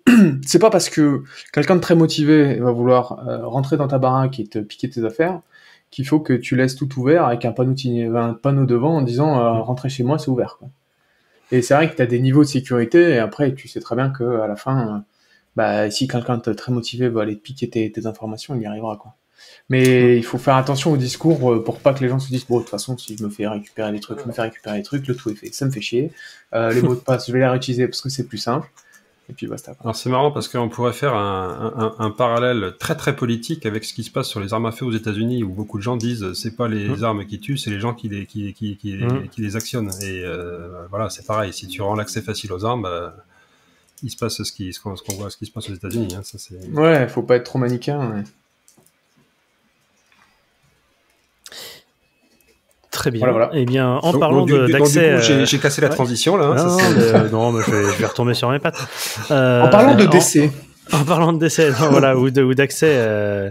c'est pas parce que quelqu'un de très motivé va vouloir rentrer dans ta baraque et te piquer tes affaires qu'il faut que tu laisses tout ouvert avec un panneau devant en disant rentrez chez moi, c'est ouvert, quoi. Et c'est vrai que tu as des niveaux de sécurité et après tu sais très bien que à la fin si quelqu'un de très motivé va aller te piquer tes informations, il y arrivera, quoi. Mais il faut faire attention au discours pour pas que les gens se disent bon, de toute façon si je me fais récupérer les trucs, le tout est fait, ça me fait chier, les mots de passe je vais les réutiliser parce que c'est plus simple. Et puis basta. Alors c'est marrant parce qu'on pourrait faire un parallèle très très politique avec ce qui se passe sur les armes à feu aux États-Unis, où beaucoup de gens disent c'est pas les armes qui tuent, c'est les gens qui les actionnent. Et voilà, c'est pareil. Si tu rends l'accès facile aux armes, il se passe ce qu'on voit, ce qui se passe aux États-Unis. Hein, ça c'est. Ouais, faut pas être trop manichéen. Ouais. Très bien. Voilà. Eh bien, en parlant d'accès... j'ai cassé la transition, là. Hein, non, mais je vais retomber sur mes pattes. En parlant de décès. En parlant de décès, voilà, ou d'accès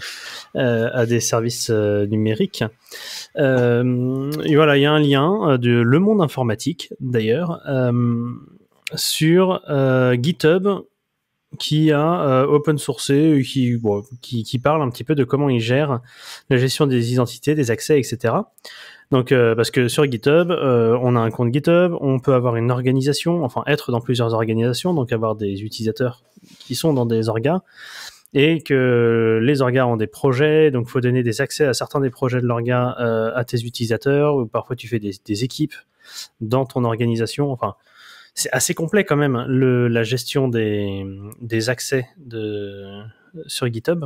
à des services numériques. Et voilà, il y a un lien de Le Monde Informatique, d'ailleurs, sur GitHub, qui a open sourcé, qui parle un petit peu de comment il gère la gestion des identités, des accès, etc. Donc, parce que sur GitHub, on a un compte GitHub, on peut avoir une organisation, enfin être dans plusieurs organisations, donc avoir des utilisateurs qui sont dans des orgas, et que les orgas ont des projets, donc il faut donner des accès à certains des projets de l'orga à tes utilisateurs, ou parfois tu fais des équipes dans ton organisation, enfin... C'est assez complet quand même, la gestion des accès sur GitHub.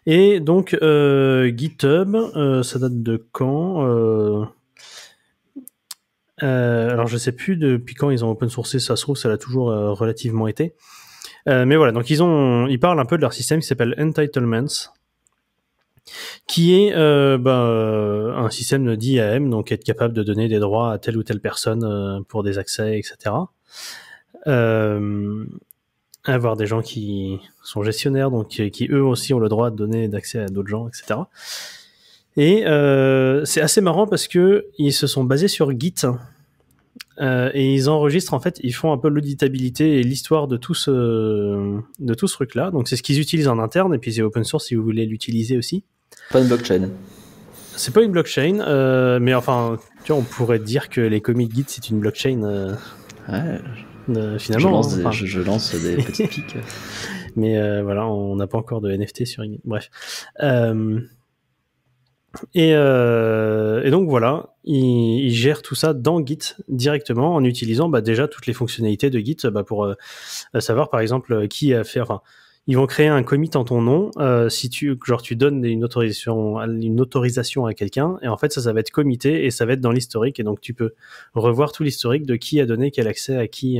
Et donc, GitHub, ça date de quand alors, je sais plus depuis quand ils ont open sourcé, ça se trouve, ça l'a toujours relativement été. Mais voilà, donc ils parlent un peu de leur système qui s'appelle Entitlements, qui est un système d'IAM, donc être capable de donner des droits à telle ou telle personne pour des accès, etc. Avoir des gens qui sont gestionnaires, donc qui eux aussi ont le droit de donner d'accès à d'autres gens, etc. Et c'est assez marrant parce que ils se sont basés sur Git et ils enregistrent, en fait, ils font un peu l'auditabilité et l'histoire de tout ce truc-là. Donc c'est ce qu'ils utilisent en interne, et puis c'est open source si vous voulez l'utiliser aussi. Pas une blockchain. C'est pas une blockchain, mais enfin, tu vois, on pourrait dire que les commits Git c'est une blockchain. Ouais. finalement. Je lance des petites piques. Mais voilà, on n'a pas encore de NFT sur Git. Bref. Et donc voilà, il gère tout ça dans Git directement en utilisant déjà toutes les fonctionnalités de Git pour savoir par exemple qui a fait. Enfin, ils vont créer un commit en ton nom si tu donnes une autorisation à quelqu'un et en fait ça va être commité et ça va être dans l'historique et donc tu peux revoir tout l'historique de qui a donné quel accès à qui.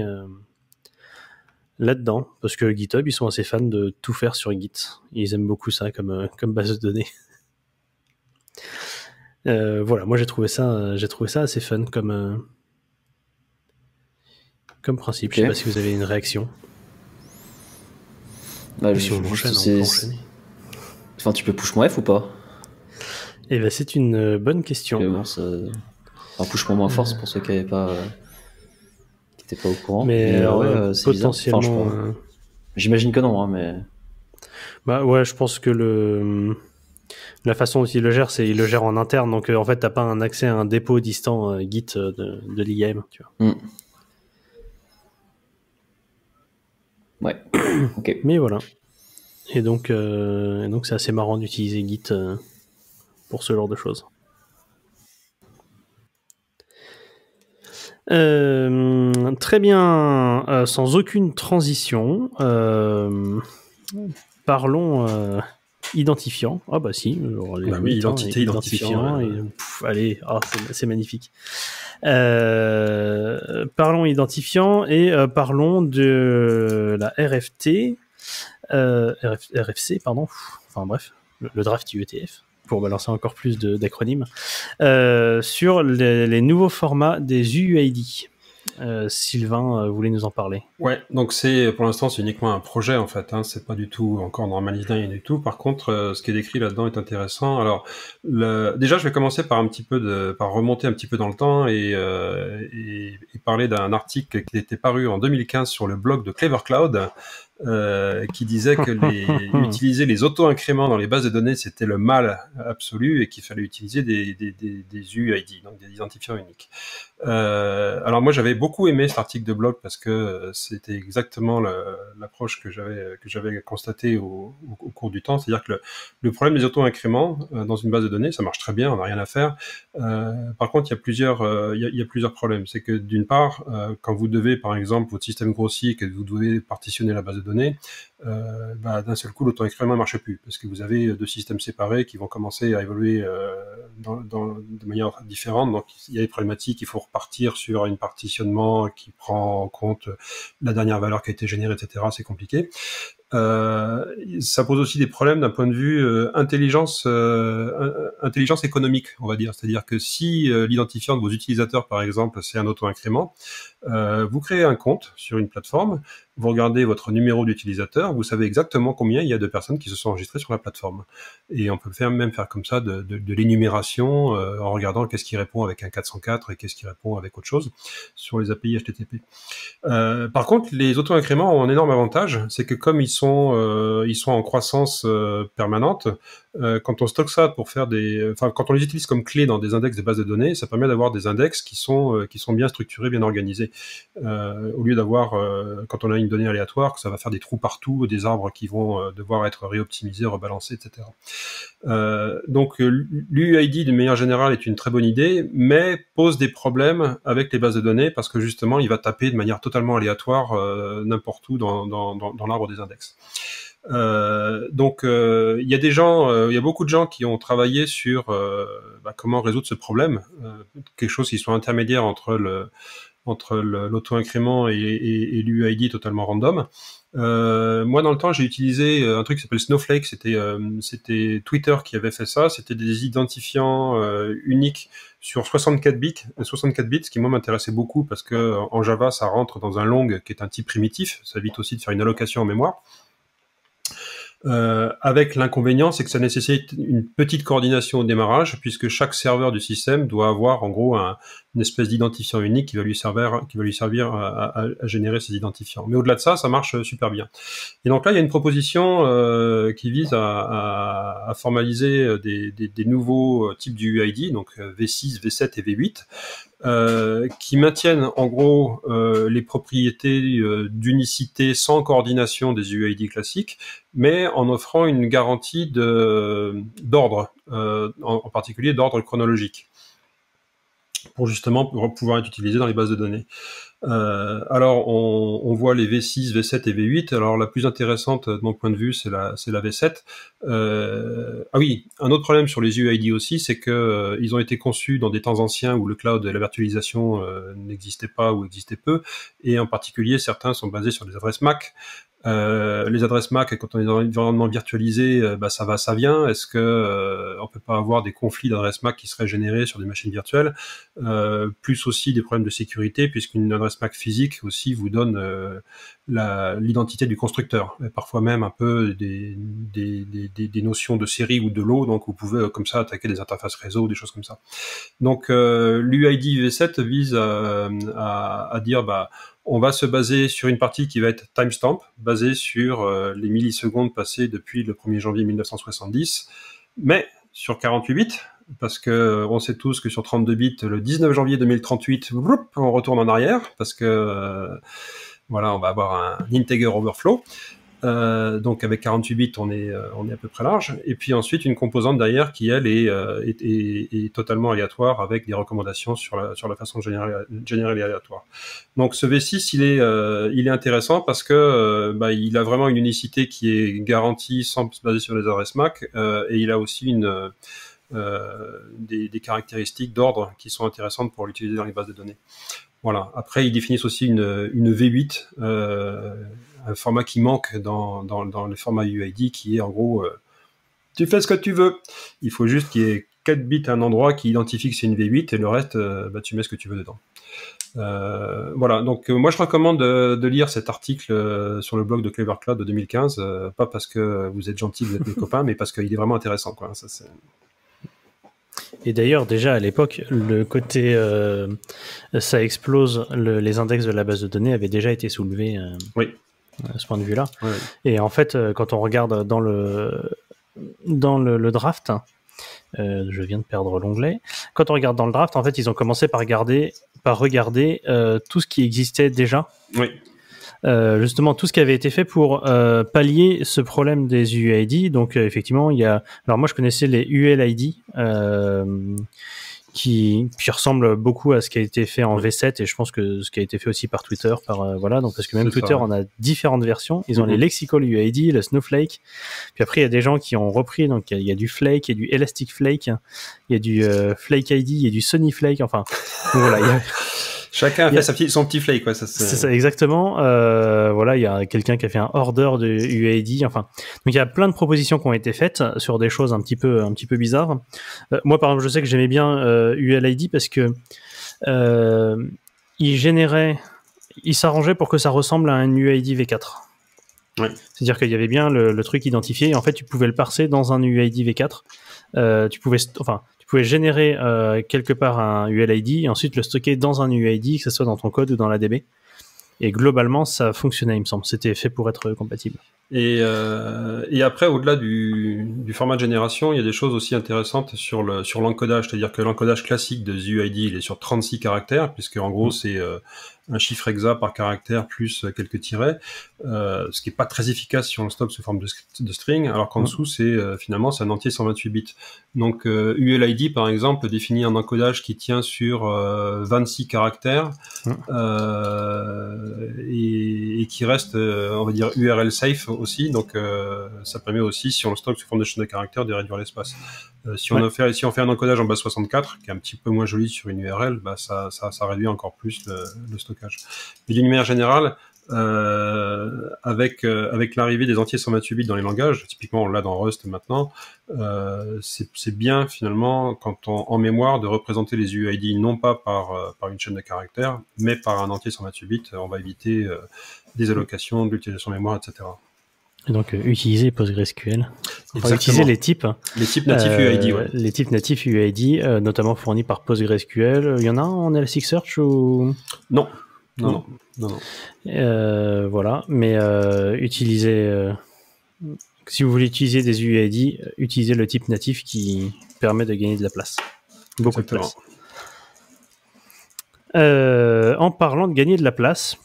Là-dedans, parce que GitHub, ils sont assez fans de tout faire sur Git. Ils aiment beaucoup ça comme base de données. Voilà, moi j'ai trouvé ça assez fun comme principe. Okay. Je sais pas si vous avez une réaction. Si on enchaîne, on peut enchaîner. Enfin, tu peux push mon F ou pas? Eh ben, c'est une bonne question. Bon, push mon force pour ceux qui n'avaient pas. T'es pas au courant, mais ouais, c'est potentiellement. Enfin, j'imagine que non, hein, mais. Ouais, je pense que la façon dont il le gère, c'est il le gère en interne, donc en fait, t'as pas un accès à un dépôt distant Git de l'IAM, tu vois. Ouais. Ok. Mais voilà. Et donc, c'est assez marrant d'utiliser Git pour ce genre de choses. Très bien, sans aucune transition, parlons identifiant. Ah bah si, oui, identité, identifiant. Allez, c'est magnifique. Parlons identifiant et parlons de la RFT, RFC, pardon. Enfin bref, le draft UETF. Pour balancer encore plus d'acronymes, sur les nouveaux formats des UUID. Sylvain voulait nous en parler. Ouais, donc pour l'instant c'est uniquement un projet en fait, hein, c'est pas du tout encore normalisé du tout. Par contre, ce qui est décrit là-dedans est intéressant. Alors, déjà je vais commencer par remonter un petit peu dans le temps et parler d'un article qui était paru en 2015 sur le blog de Clever Cloud. Qui disait que utiliser les auto-incréments dans les bases de données c'était le mal absolu et qu'il fallait utiliser des UUID, donc des identifiants uniques. Alors moi j'avais beaucoup aimé cet article de blog parce que c'était exactement l'approche que j'avais constatée au cours du temps, c'est-à-dire que le problème des auto-incréments dans une base de données, ça marche très bien, on n'a rien à faire. Par contre, il y a plusieurs problèmes. C'est que d'une part, quand vous devez, par exemple, votre système grossit et que vous devez partitionner la base de données, d'un seul coup, l'auto-incrément ne marche plus parce que vous avez deux systèmes séparés qui vont commencer à évoluer de manière différente. Donc, il y a des problématiques. Il faut repartir sur un partitionnement qui prend en compte la dernière valeur qui a été générée, etc. C'est compliqué. Ça pose aussi des problèmes d'un point de vue intelligence économique, on va dire. C'est-à-dire que si l'identifiant de vos utilisateurs, par exemple, c'est un auto-incrément, vous créez un compte sur une plateforme, vous regardez votre numéro d'utilisateur, vous savez exactement combien il y a de personnes qui se sont enregistrées sur la plateforme. Et on peut même faire comme ça de l'énumération en regardant qu'est-ce qui répond avec un 404 et qu'est-ce qui répond avec autre chose sur les API HTTP. Par contre, les auto-incréments ont un énorme avantage, c'est que comme ils sont en croissance permanente, quand on stocke ça quand on les utilise comme clé dans des index de bases de données, ça permet d'avoir des index qui sont bien structurés, bien organisés, au lieu d'avoir, quand on a une donnée aléatoire, que ça va faire des trous partout, des arbres qui vont devoir être réoptimisés, rebalancés, etc. Donc l'UUID d'une manière générale est une très bonne idée, mais pose des problèmes avec les bases de données parce que justement il va taper de manière totalement aléatoire n'importe où dans l'arbre des index. Donc il y a beaucoup de gens qui ont travaillé sur comment résoudre ce problème, quelque chose qui soit intermédiaire entre l'auto-incrément et l'UUID totalement random. Moi, dans le temps, j'ai utilisé un truc qui s'appelle Snowflake. C'était Twitter qui avait fait ça. C'était des identifiants uniques sur 64 bits. 64 bits, ce qui moi m'intéressait beaucoup parce que en Java, ça rentre dans un long qui est un type primitif. Ça évite aussi de faire une allocation en mémoire. Avec l'inconvénient, c'est que ça nécessite une petite coordination au démarrage, puisque chaque serveur du système doit avoir en gros une espèce d'identifiant unique qui va lui servir à générer ces identifiants. Mais au-delà de ça, ça marche super bien. Et donc là, il y a une proposition qui vise à formaliser des nouveaux types d'UUID, donc V6, V7 et V8. qui maintiennent en gros les propriétés d'unicité sans coordination des UID classiques, mais en offrant une garantie d'ordre, en particulier d'ordre chronologique, pour justement pouvoir être utilisé dans les bases de données. Alors, on voit les V6, V7 et V8. Alors, la plus intéressante de mon point de vue, c'est la V7. Ah oui, un autre problème sur les UID aussi, c'est que ils ont été conçus dans des temps anciens où le cloud et la virtualisation n'existaient pas ou existaient peu, et en particulier, certains sont basés sur des adresses MAC. Les adresses MAC, quand on est dans un environnement virtualisé, ça va, ça vient. Est-ce que on peut pas avoir des conflits d'adresses MAC qui seraient générés sur des machines virtuelles, plus aussi des problèmes de sécurité, puisqu'une adresse MAC physique aussi vous donne l'identité du constructeur, et parfois même un peu des notions de série ou de lot, donc vous pouvez comme ça attaquer des interfaces réseau ou des choses comme ça. Donc l'UID V7 vise à dire on va se baser sur une partie qui va être timestamp, basée sur les millisecondes passées depuis le 1er janvier 1970, mais sur 48 bits, parce que on sait tous que sur 32 bits, le 19 janvier 2038, on retourne en arrière, parce que voilà, on va avoir un integer overflow. Donc avec 48 bits, on est à peu près large. Et puis ensuite une composante derrière qui elle est totalement aléatoire avec des recommandations sur la façon générale et aléatoire. Donc ce V6 il est intéressant parce que il a vraiment une unicité qui est garantie sans se baser sur les adresses MAC, et il a aussi des caractéristiques d'ordre qui sont intéressantes pour l'utiliser dans les bases de données. Voilà. Après, ils définissent aussi une V8, un format qui manque dans le format UID, qui est en gros, tu fais ce que tu veux. Il faut juste qu'il y ait 4 bits à un endroit qui identifie que c'est une V8, et le reste, tu mets ce que tu veux dedans. Voilà. Donc, moi, je recommande de lire cet article sur le blog de Clever Cloud de 2015, pas parce que vous êtes gentils, vous êtes mes copains, mais parce qu'il est vraiment intéressant, quoi. Ça, c'est... Et d'ailleurs, déjà à l'époque, le côté ça explose, les index de la base de données avaient déjà été soulevés oui. À ce point de vue-là. Oui. Et en fait, quand on regarde dans le draft, je viens de perdre l'onglet. Quand on regarde dans le draft, en fait, ils ont commencé par regarder tout ce qui existait déjà. Oui. Justement tout ce qui avait été fait pour pallier ce problème des UID. Donc effectivement, il y a. Alors moi, je connaissais les ULID qui ressemblent beaucoup à ce qui a été fait en V7, et je pense que ce qui a été fait aussi par Twitter, voilà. Donc parce que même Twitter en a différentes versions. Ils ont les lexical UID, le Snowflake. Puis après, il y a des gens qui ont repris. Donc il y a du Flake, il y a du Elastic Flake, il y a du Flake ID, il y a du Sunny Flake. Enfin, voilà. Il y a... Chacun a fait son petit flake, quoi. C'est ça, exactement. Voilà, il y a quelqu'un qui a fait un order de UID. Enfin, donc il y a plein de propositions qui ont été faites sur des choses un petit peu bizarres. Moi, par exemple, je sais que j'aimais bien ULID parce que il s'arrangeait pour que ça ressemble à un UID V4. Ouais. C'est-à-dire qu'il y avait bien le truc identifié. Et en fait, tu pouvais le parser dans un UID V4. Tu pouvais générer quelque part un ULID et ensuite le stocker dans un UID, que ce soit dans ton code ou dans la DB. Et globalement, ça fonctionnait, il me semble. C'était fait pour être compatible. Et après, au-delà du format de génération, il y a des choses aussi intéressantes sur l'encodage. C'est-à-dire que l'encodage classique de UID, il est sur 36 caractères, puisque en gros, c'est un chiffre hexa par caractère plus quelques tirets, ce qui est pas très efficace si on le stocke sous forme de string, alors qu'en dessous, c'est finalement c'est un entier 128 bits. Donc ULID, par exemple, définit un encodage qui tient sur 26 caractères et qui reste, on va dire, URL safe aussi. Donc ça permet aussi, si on le stocke sous forme de chaîne de caractères, de réduire l'espace. Si on fait un encodage en base 64, qui est un petit peu moins joli sur une URL, ça réduit encore plus le stockage. Mais d'une manière générale, avec l'arrivée des entiers 128 bits dans les langages, typiquement on l'a dans Rust maintenant, c'est bien finalement quand en mémoire de représenter les UID non pas par une chaîne de caractères, mais par un entier 128 bits. On va éviter des allocations, de l'utilisation mémoire, etc. Et donc utiliser PostgreSQL. Enfin, utiliser les types. Les types natifs UID, ouais. Les types natifs UID, notamment fournis par PostgreSQL. Il y en a en Elasticsearch ou Non. Voilà, mais utiliser. Si vous voulez utiliser des UID, utilisez le type natif qui permet de gagner de la place. Beaucoup de place. En parlant de gagner de la place,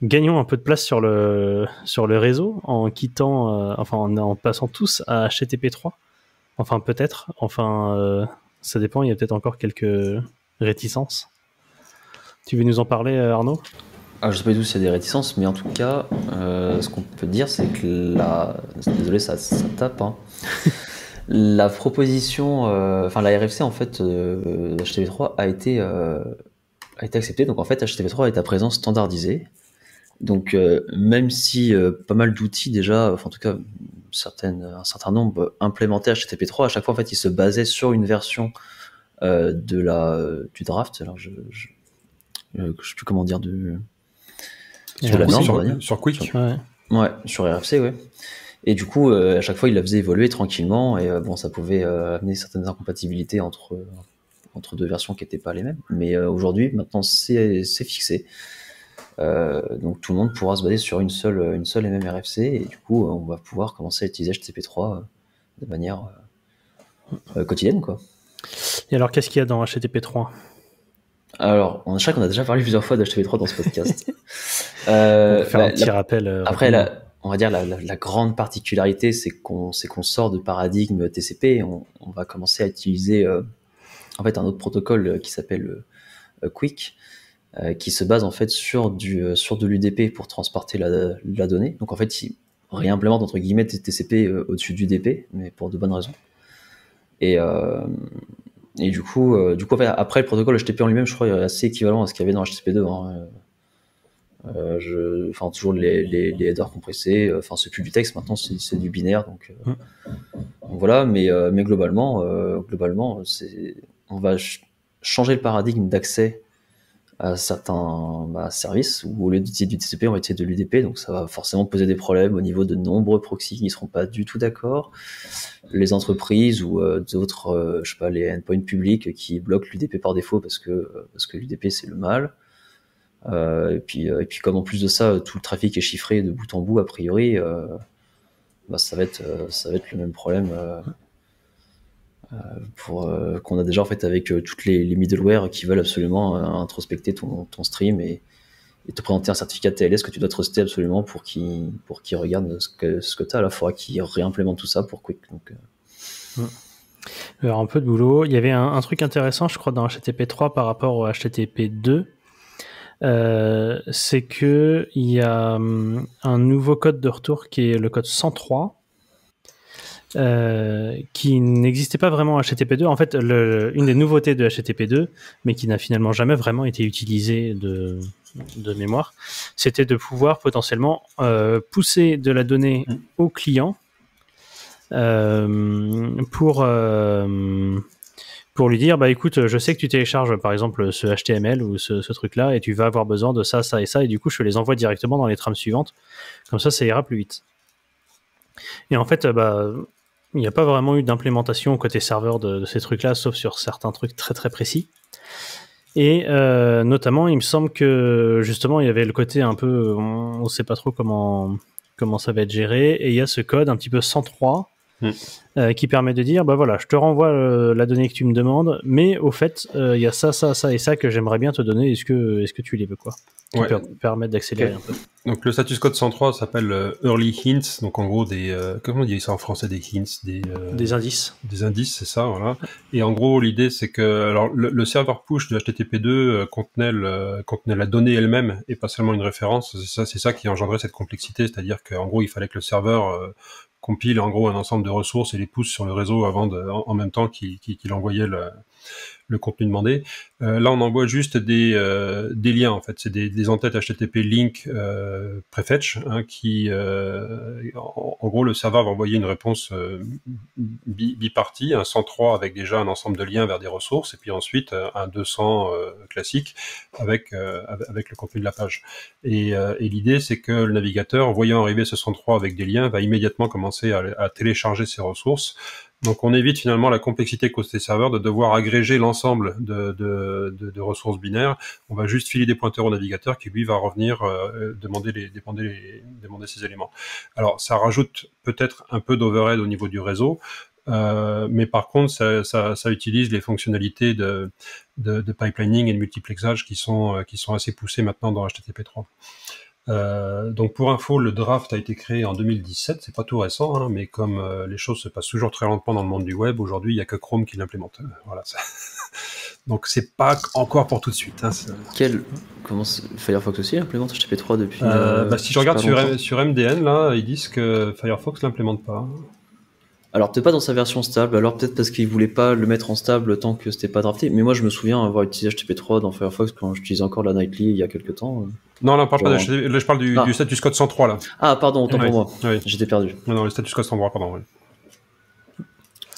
gagnons un peu de place sur le réseau en quittant, en passant tous à HTTP3. Enfin, peut-être. Ça dépend, il y a peut-être encore quelques réticences. Tu veux nous en parler, Arnaud ? Je sais pas du tout s'il y a des réticences, mais en tout cas, ce qu'on peut dire, c'est que désolé, ça tape, hein. La proposition, la RFC, en fait, HTTP3 a été acceptée. Donc, en fait, HTTP3 est à présent standardisé. Donc, même si pas mal d'outils déjà, en tout cas, un certain nombre implémentaient HTTP3, à chaque fois, en fait, ils se basaient sur une version du draft. Alors, je sais plus comment dire, sur la norme, on va dire. Sur Quick. Ouais, sur RFC, ouais. Et du coup, à chaque fois, il la faisait évoluer tranquillement, et ça pouvait amener certaines incompatibilités entre deux versions qui n'étaient pas les mêmes. Mais aujourd'hui, maintenant, c'est fixé. Donc tout le monde pourra se baser sur une seule et même RFC, et du coup, on va pouvoir commencer à utiliser HTTP3 de manière quotidienne, quoi. Et alors, qu'est-ce qu'il y a dans HTTP3 ? Alors, on a déjà parlé plusieurs fois d'HTTP3 dans ce podcast. On va faire un petit rappel. Après, on va dire la grande particularité, c'est qu'on sort de paradigme TCP, et on va commencer à utiliser un autre protocole qui s'appelle Quick, qui se base en fait sur de l'UDP pour transporter la donnée. Donc en fait, il réimplémente entre guillemets TCP au-dessus du UDP, mais pour de bonnes raisons. Et du coup, après le protocole HTTP en lui-même, je crois, est assez équivalent à ce qu'il y avait dans HTTP2. Toujours les headers compressés. C'est plus du texte maintenant, c'est du binaire. Donc voilà, mais globalement, on va changer le paradigme d'accès à certains services où au lieu d'utiliser du TCP, on va utiliser de l'UDP. Donc ça va forcément poser des problèmes au niveau de nombreux proxys qui ne seront pas du tout d'accord. Les entreprises ou d'autres, les endpoints publics qui bloquent l'UDP par défaut parce que l'UDP c'est le mal. Et puis comme en plus de ça, tout le trafic est chiffré de bout en bout, a priori, ça va être le même problème qu'on a déjà en fait avec toutes les middleware qui veulent absolument introspecter ton stream et te présenter un certificat TLS que tu dois truster absolument pour qu'ils regardent ce que tu as. Là, il faudra qu'ils réimplémentent tout ça pour Quick. Donc, Alors, un peu de boulot. Il y avait un truc intéressant, je crois, dans HTTP3 par rapport au HTTP2. C'est que il y a un nouveau code de retour qui est le code 103 qui n'existait pas vraiment en HTTP2. En fait, une des nouveautés de HTTP2, mais qui n'a finalement jamais vraiment été utilisée de mémoire, c'était de pouvoir potentiellement pousser de la donnée au client pour lui dire, écoute, je sais que tu télécharges par exemple ce HTML ou ce truc-là et tu vas avoir besoin de ça, ça et ça, et du coup, je te les envoie directement dans les trames suivantes. Comme ça ira plus vite. Et en fait, il n'y a pas vraiment eu d'implémentation côté serveur de ces trucs-là, sauf sur certains trucs très très précis. Et notamment, il me semble que justement, il y avait le côté un peu, on ne sait pas trop comment ça va être géré, et il y a ce code un petit peu 103 qui permet de dire, voilà, je te renvoie la donnée que tu me demandes, mais au fait, il y a ça et ça que j'aimerais bien te donner, est-ce que tu les veux, quoi, qui permettent d'accélérer un peu. Donc le status code 103 s'appelle Early Hints, donc en gros comment on dit ça en français, des hints, des indices. Des indices, c'est ça, voilà. Et en gros, l'idée c'est que alors le serveur push de HTTP2 contenait la donnée elle-même et pas seulement une référence. C'est ça qui engendrait cette complexité, c'est-à-dire qu'en gros, il fallait que le serveur compile en gros un ensemble de ressources et les pousse sur le réseau en même temps qu'il envoyait le contenu demandé. Là, on envoie juste des liens, en fait. C'est des entêtes HTTP link prefetch, qui, en gros, le serveur va envoyer une réponse bipartie, un 103 avec déjà un ensemble de liens vers des ressources, et puis ensuite un 200 classique avec le contenu de la page. Et l'idée, c'est que le navigateur, voyant arriver ce 103 avec des liens, va immédiatement commencer à télécharger ces ressources. Donc on évite finalement la complexité côté serveur de devoir agréger l'ensemble de ressources binaires. On va juste filer des pointeurs au navigateur qui lui va revenir demander ces éléments. Alors ça rajoute peut-être un peu d'overhead au niveau du réseau. Mais par contre, ça utilise les fonctionnalités de pipelining et de multiplexage qui sont assez poussées maintenant dans HTTP3. Donc pour info, le draft a été créé en 2017, c'est pas tout récent, hein, mais comme les choses se passent toujours très lentement dans le monde du web, aujourd'hui il y a que Chrome qui l'implémente. Voilà. Donc c'est pas encore pour tout de suite. Hein, Firefox aussi implémente HTTP3 depuis. Si je regarde sur MDN, là, ils disent que Firefox l'implémente pas. Alors peut-être pas dans sa version stable, alors peut-être parce qu'ils voulaient pas le mettre en stable tant que c'était pas drafté. Mais moi je me souviens avoir utilisé HTTP3 dans Firefox quand j'utilisais encore la Nightly il y a quelques temps. Non, là, je parle du status code 103 là. Ah pardon, autant pour moi. Oui. J'étais perdu. Non, le status code 103, pardon. Oui.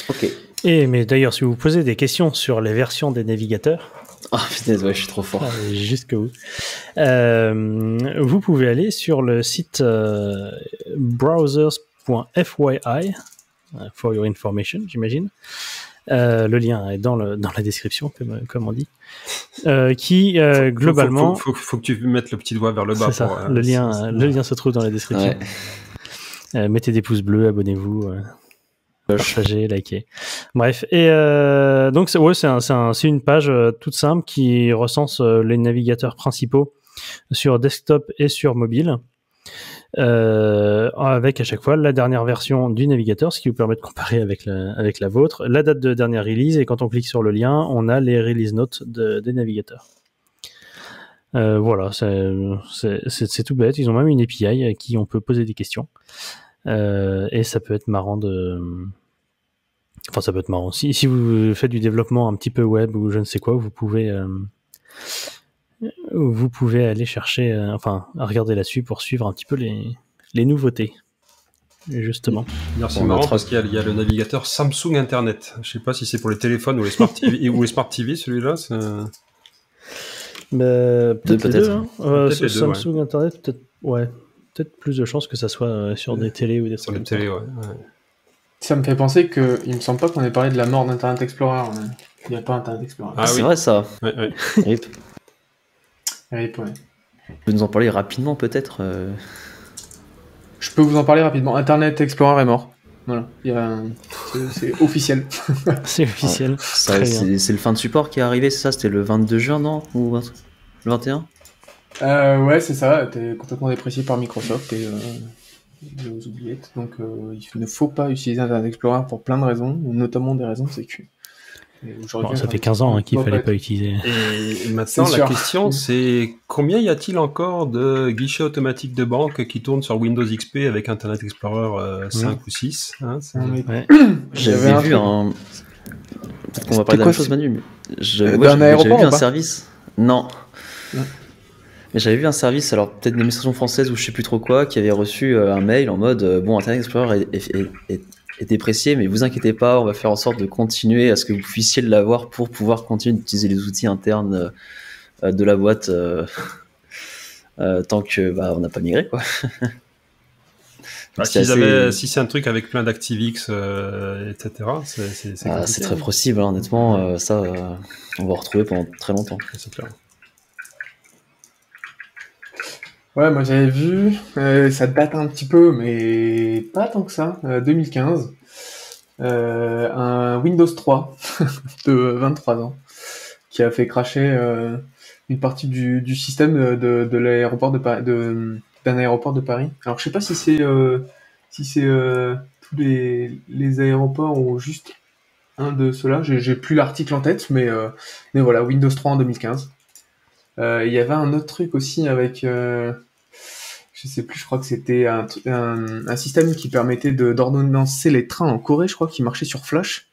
Ok. Mais d'ailleurs, si vous posez des questions sur les versions des navigateurs, putain, je suis trop fort. Jusqu'au bout. Vous pouvez aller sur le site browsers.fyi, for your information, j'imagine. Le lien est dans la description, comme on dit. Qui globalement. Faut que tu mettes le petit doigt vers le bas. C'est ça. Le lien se trouve dans la description. Ouais. Mettez des pouces bleus, abonnez-vous. Partagez, likez. Bref, et donc c'est une page toute simple qui recense les navigateurs principaux sur desktop et sur mobile, avec à chaque fois la dernière version du navigateur, ce qui vous permet de comparer avec la vôtre, la date de dernière release, et quand on clique sur le lien, on a les release notes des navigateurs. Voilà, c'est tout bête. Ils ont même une API à qui on peut poser des questions. Et ça peut être marrant ça peut être marrant. Si vous faites du développement un petit peu web ou je ne sais quoi, vous pouvez aller chercher, à regarder là-dessus pour suivre un petit peu les nouveautés. Justement. C'est marrant parce qu'il y a le navigateur Samsung Internet. Je sais pas si c'est pour les téléphones ou les Smart TV, ou les Smart TV, celui-là. Peut-être les deux. Hein. Peut-être les deux, Samsung Internet, peut-être plus de chances que ça soit sur des télés ou des sur les télés, ouais. Ça me fait penser que il me semble pas qu'on ait parlé de la mort d'Internet Explorer. Il n'y a pas Internet Explorer. C'est vrai ça. Ouais. RIP. RIP, ouais. Tu peux nous en parler rapidement peut-être Je peux vous en parler rapidement. Internet Explorer est mort. Voilà. C'est officiel. C'est officiel. C'est le fin de support qui est arrivé, c'est ça? C'était le 22 juin, non? Ou le 21? Ouais, c'est ça. T'es complètement déprécié par Microsoft et aux oubliettes. Donc, il ne faut pas utiliser Internet Explorer pour plein de raisons, notamment des raisons de sécu. Ça fait 15 ans qu'il ne fallait pas utiliser. Et maintenant, la question, c'est combien y a-t-il encore de guichets automatiques de banque qui tournent sur Windows XP avec Internet Explorer 5 ou 6 hein, J'avais vu un... Peut-être qu'on va parler de la même chose, Manu. J'avais vu un service. Non. Mais j'avais vu un service, alors peut-être une administration française ou je sais plus trop quoi, qui avait reçu un mail en mode Internet Explorer est déprécié, mais vous inquiétez pas, on va faire en sorte de continuer à ce que vous puissiez l'avoir pour pouvoir continuer d'utiliser les outils internes de la boîte tant que on n'a pas migré, quoi. Si c'est un truc avec plein d'ActiveX, etc., c'est très possible, hein, honnêtement. On va retrouver pendant très longtemps. C'est clair. Ouais, moi j'avais vu, ça date un petit peu, mais pas tant que ça, 2015, un Windows 3 de 23 ans qui a fait crasher une partie du système de l'aéroport d'un aéroport de Paris. Alors je sais pas si c'est tous les aéroports ou juste un de ceux-là, j'ai plus l'article en tête, mais voilà, Windows 3 en 2015. Il y avait un autre truc aussi avec, je sais plus, je crois que c'était un système qui permettait d'ordonnancer les trains en Corée, je crois, qui marchait sur Flash.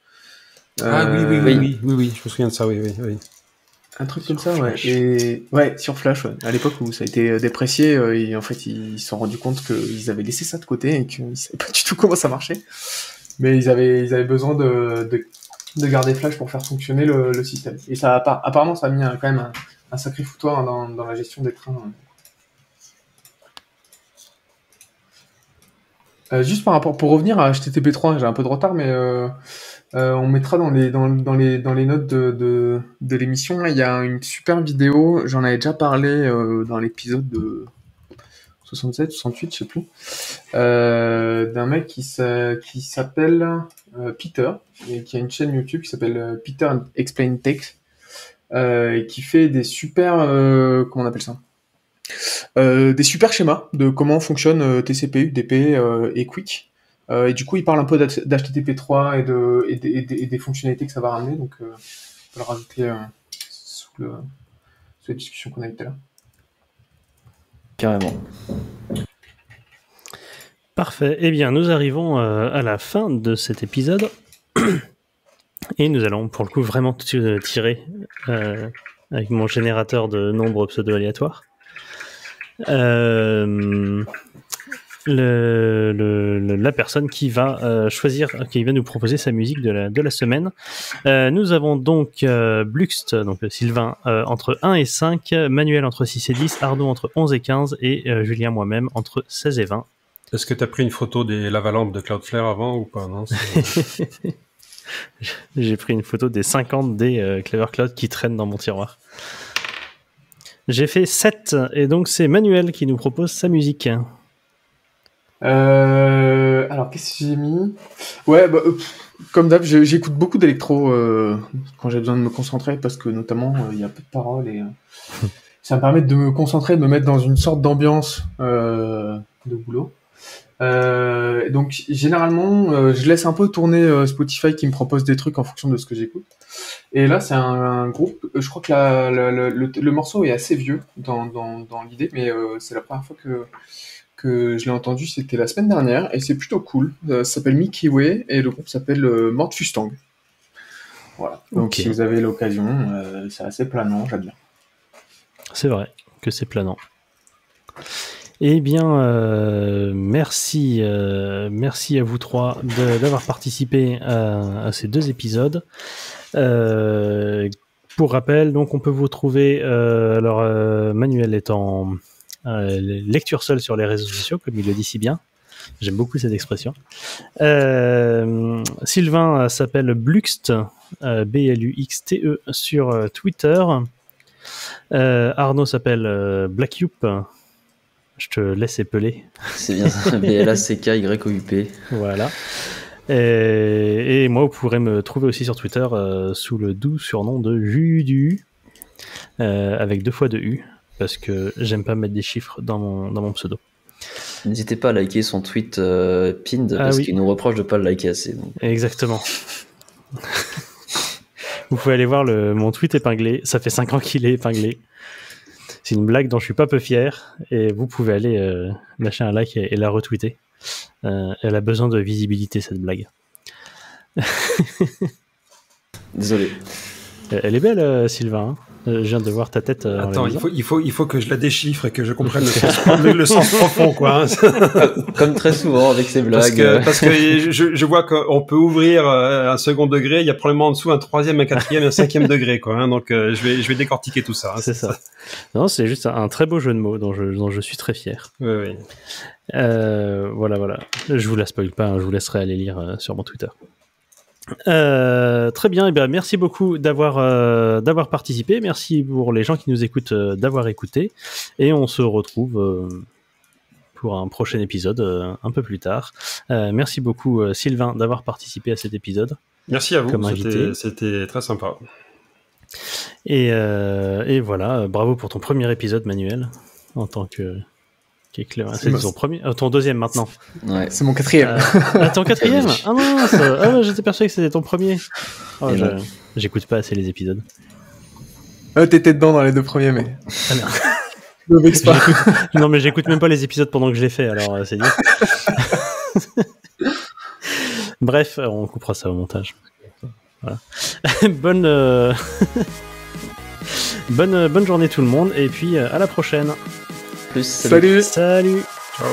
Oui, je me souviens de ça, oui. Un truc comme ça, ouais. Et ouais, sur Flash, ouais. À l'époque où ça a été déprécié, et en fait, ils se sont rendus compte qu'ils avaient laissé ça de côté et qu'ils savaient pas du tout comment ça marchait. Mais ils avaient besoin de garder Flash pour faire fonctionner le système. Et ça, apparemment, ça a mis quand même un sacré foutoir dans la gestion des trains. Juste par rapport, pour revenir à HTTP3, j'ai un peu de retard, mais on mettra dans les notes de l'émission. Il y a une super vidéo, j'en avais déjà parlé dans l'épisode de 67, 68, je sais plus, d'un mec qui s'appelle Peter, et qui a une chaîne YouTube qui s'appelle Peter Explain Tech, et qui fait des super, comment on appelle ça, des super schémas de comment fonctionnent TCP, UDP et Quick. Et du coup, il parle un peu d'HTTP3 et des fonctionnalités que ça va ramener, donc on peut le rajouter sous la discussion qu'on a eu tout à l'heure. Carrément. Parfait. Eh bien, nous arrivons à la fin de cet épisode. Et nous allons, pour le coup, vraiment tirer avec mon générateur de nombres pseudo-aléatoires. La personne qui va choisir, qui va nous proposer sa musique de la semaine. Nous avons donc Bluxt, donc Sylvain, entre 1 et 5, Manuel entre 6 et 10, Arnaud entre 11 et 15 et Julien moi-même entre 16 et 20. Est-ce que tu as pris une photo des lavalampes de Cloudflare avant ou pas? Non, j'ai pris une photo des 50 des Clever Cloud qui traînent dans mon tiroir. J'ai fait 7 et donc c'est Manuel qui nous propose sa musique. Alors, qu'est-ce que j'ai mis? Ouais, comme d'hab, j'écoute beaucoup d'électro quand j'ai besoin de me concentrer parce que notamment il y a peu de paroles et ça me permet de me concentrer, de me mettre dans une sorte d'ambiance de boulot. Donc généralement, je laisse un peu tourner Spotify qui me propose des trucs en fonction de ce que j'écoute. Et là, c'est un groupe. Je crois que le morceau est assez vieux dans l'idée, mais c'est la première fois que je l'ai entendu, c'était la semaine dernière, et c'est plutôt cool. Ça s'appelle Mickey Way, et le groupe s'appelle Mordfustang. Voilà. Donc Okay. Si vous avez l'occasion, c'est assez planant, j'aime bien. C'est vrai que c'est planant. Eh bien, merci à vous trois d'avoir participé à ces 2 épisodes. Pour rappel, donc on peut vous trouver. Manuel est en lecture seule sur les réseaux sociaux, comme il le dit si bien. J'aime beaucoup cette expression. Sylvain s'appelle Bluxt, B-L-U-X-T-E, sur Twitter. Arnaud s'appelle Black Youp. Je te laisse épeler. C'est bien ça, B-L-A-C-K-Y-O-U-P. Voilà. Et moi, vous pourrez me trouver aussi sur Twitter sous le doux surnom de Judu, avec 2 fois de U, parce que j'aime pas mettre des chiffres dans mon pseudo. N'hésitez pas à liker son tweet pinned, parce qu'il nous reproche de pas le liker assez. Donc. Exactement. Vous pouvez aller voir mon tweet épinglé. Ça fait 5 ans qu'il est épinglé. C'est une blague dont je suis pas peu fier. Et vous pouvez aller lâcher un like et la retweeter. Elle a besoin de visibilité, cette blague. Désolé. Elle est belle, Sylvain. Je viens de voir ta tête. Attends, il faut que je la déchiffre et que je comprenne le sens profond, quoi. Comme très souvent avec ces blagues. Parce que je vois qu'on peut ouvrir un second degré, il y a probablement en dessous un 3e, un 4e et un 5e degré, quoi. Hein, donc je vais décortiquer tout ça. Hein, c'est ça. Non, c'est juste un très beau jeu de mots dont je suis très fier. Oui. Voilà. Je vous la spoil pas, hein, je vous laisserai aller lire sur mon Twitter. Très bien, et bien merci beaucoup d'avoir participé. Merci pour les gens qui nous écoutent d'avoir écouté. Et on se retrouve pour un prochain épisode un peu plus tard. Merci beaucoup Sylvain d'avoir participé à cet épisode. Merci à vous, comme invité. C'était très sympa. Et voilà, bravo pour ton premier épisode, Manuel, en tant que... C'est ton premier, ton 2e maintenant. Ouais. C'est mon 4e. Ton 4e? Ah mince. J'étais persuadé que c'était ton premier. J'écoute pas assez les épisodes. T'étais dedans dans les 2 premiers, mais... Ah merde. Ne vexe pas. Non, mais j'écoute même pas les épisodes pendant que je les fais, alors c'est dur. Bref, on coupera ça au montage. Voilà. Bonne journée tout le monde, et puis à la prochaine. Plus, salut. Salut. Ciao.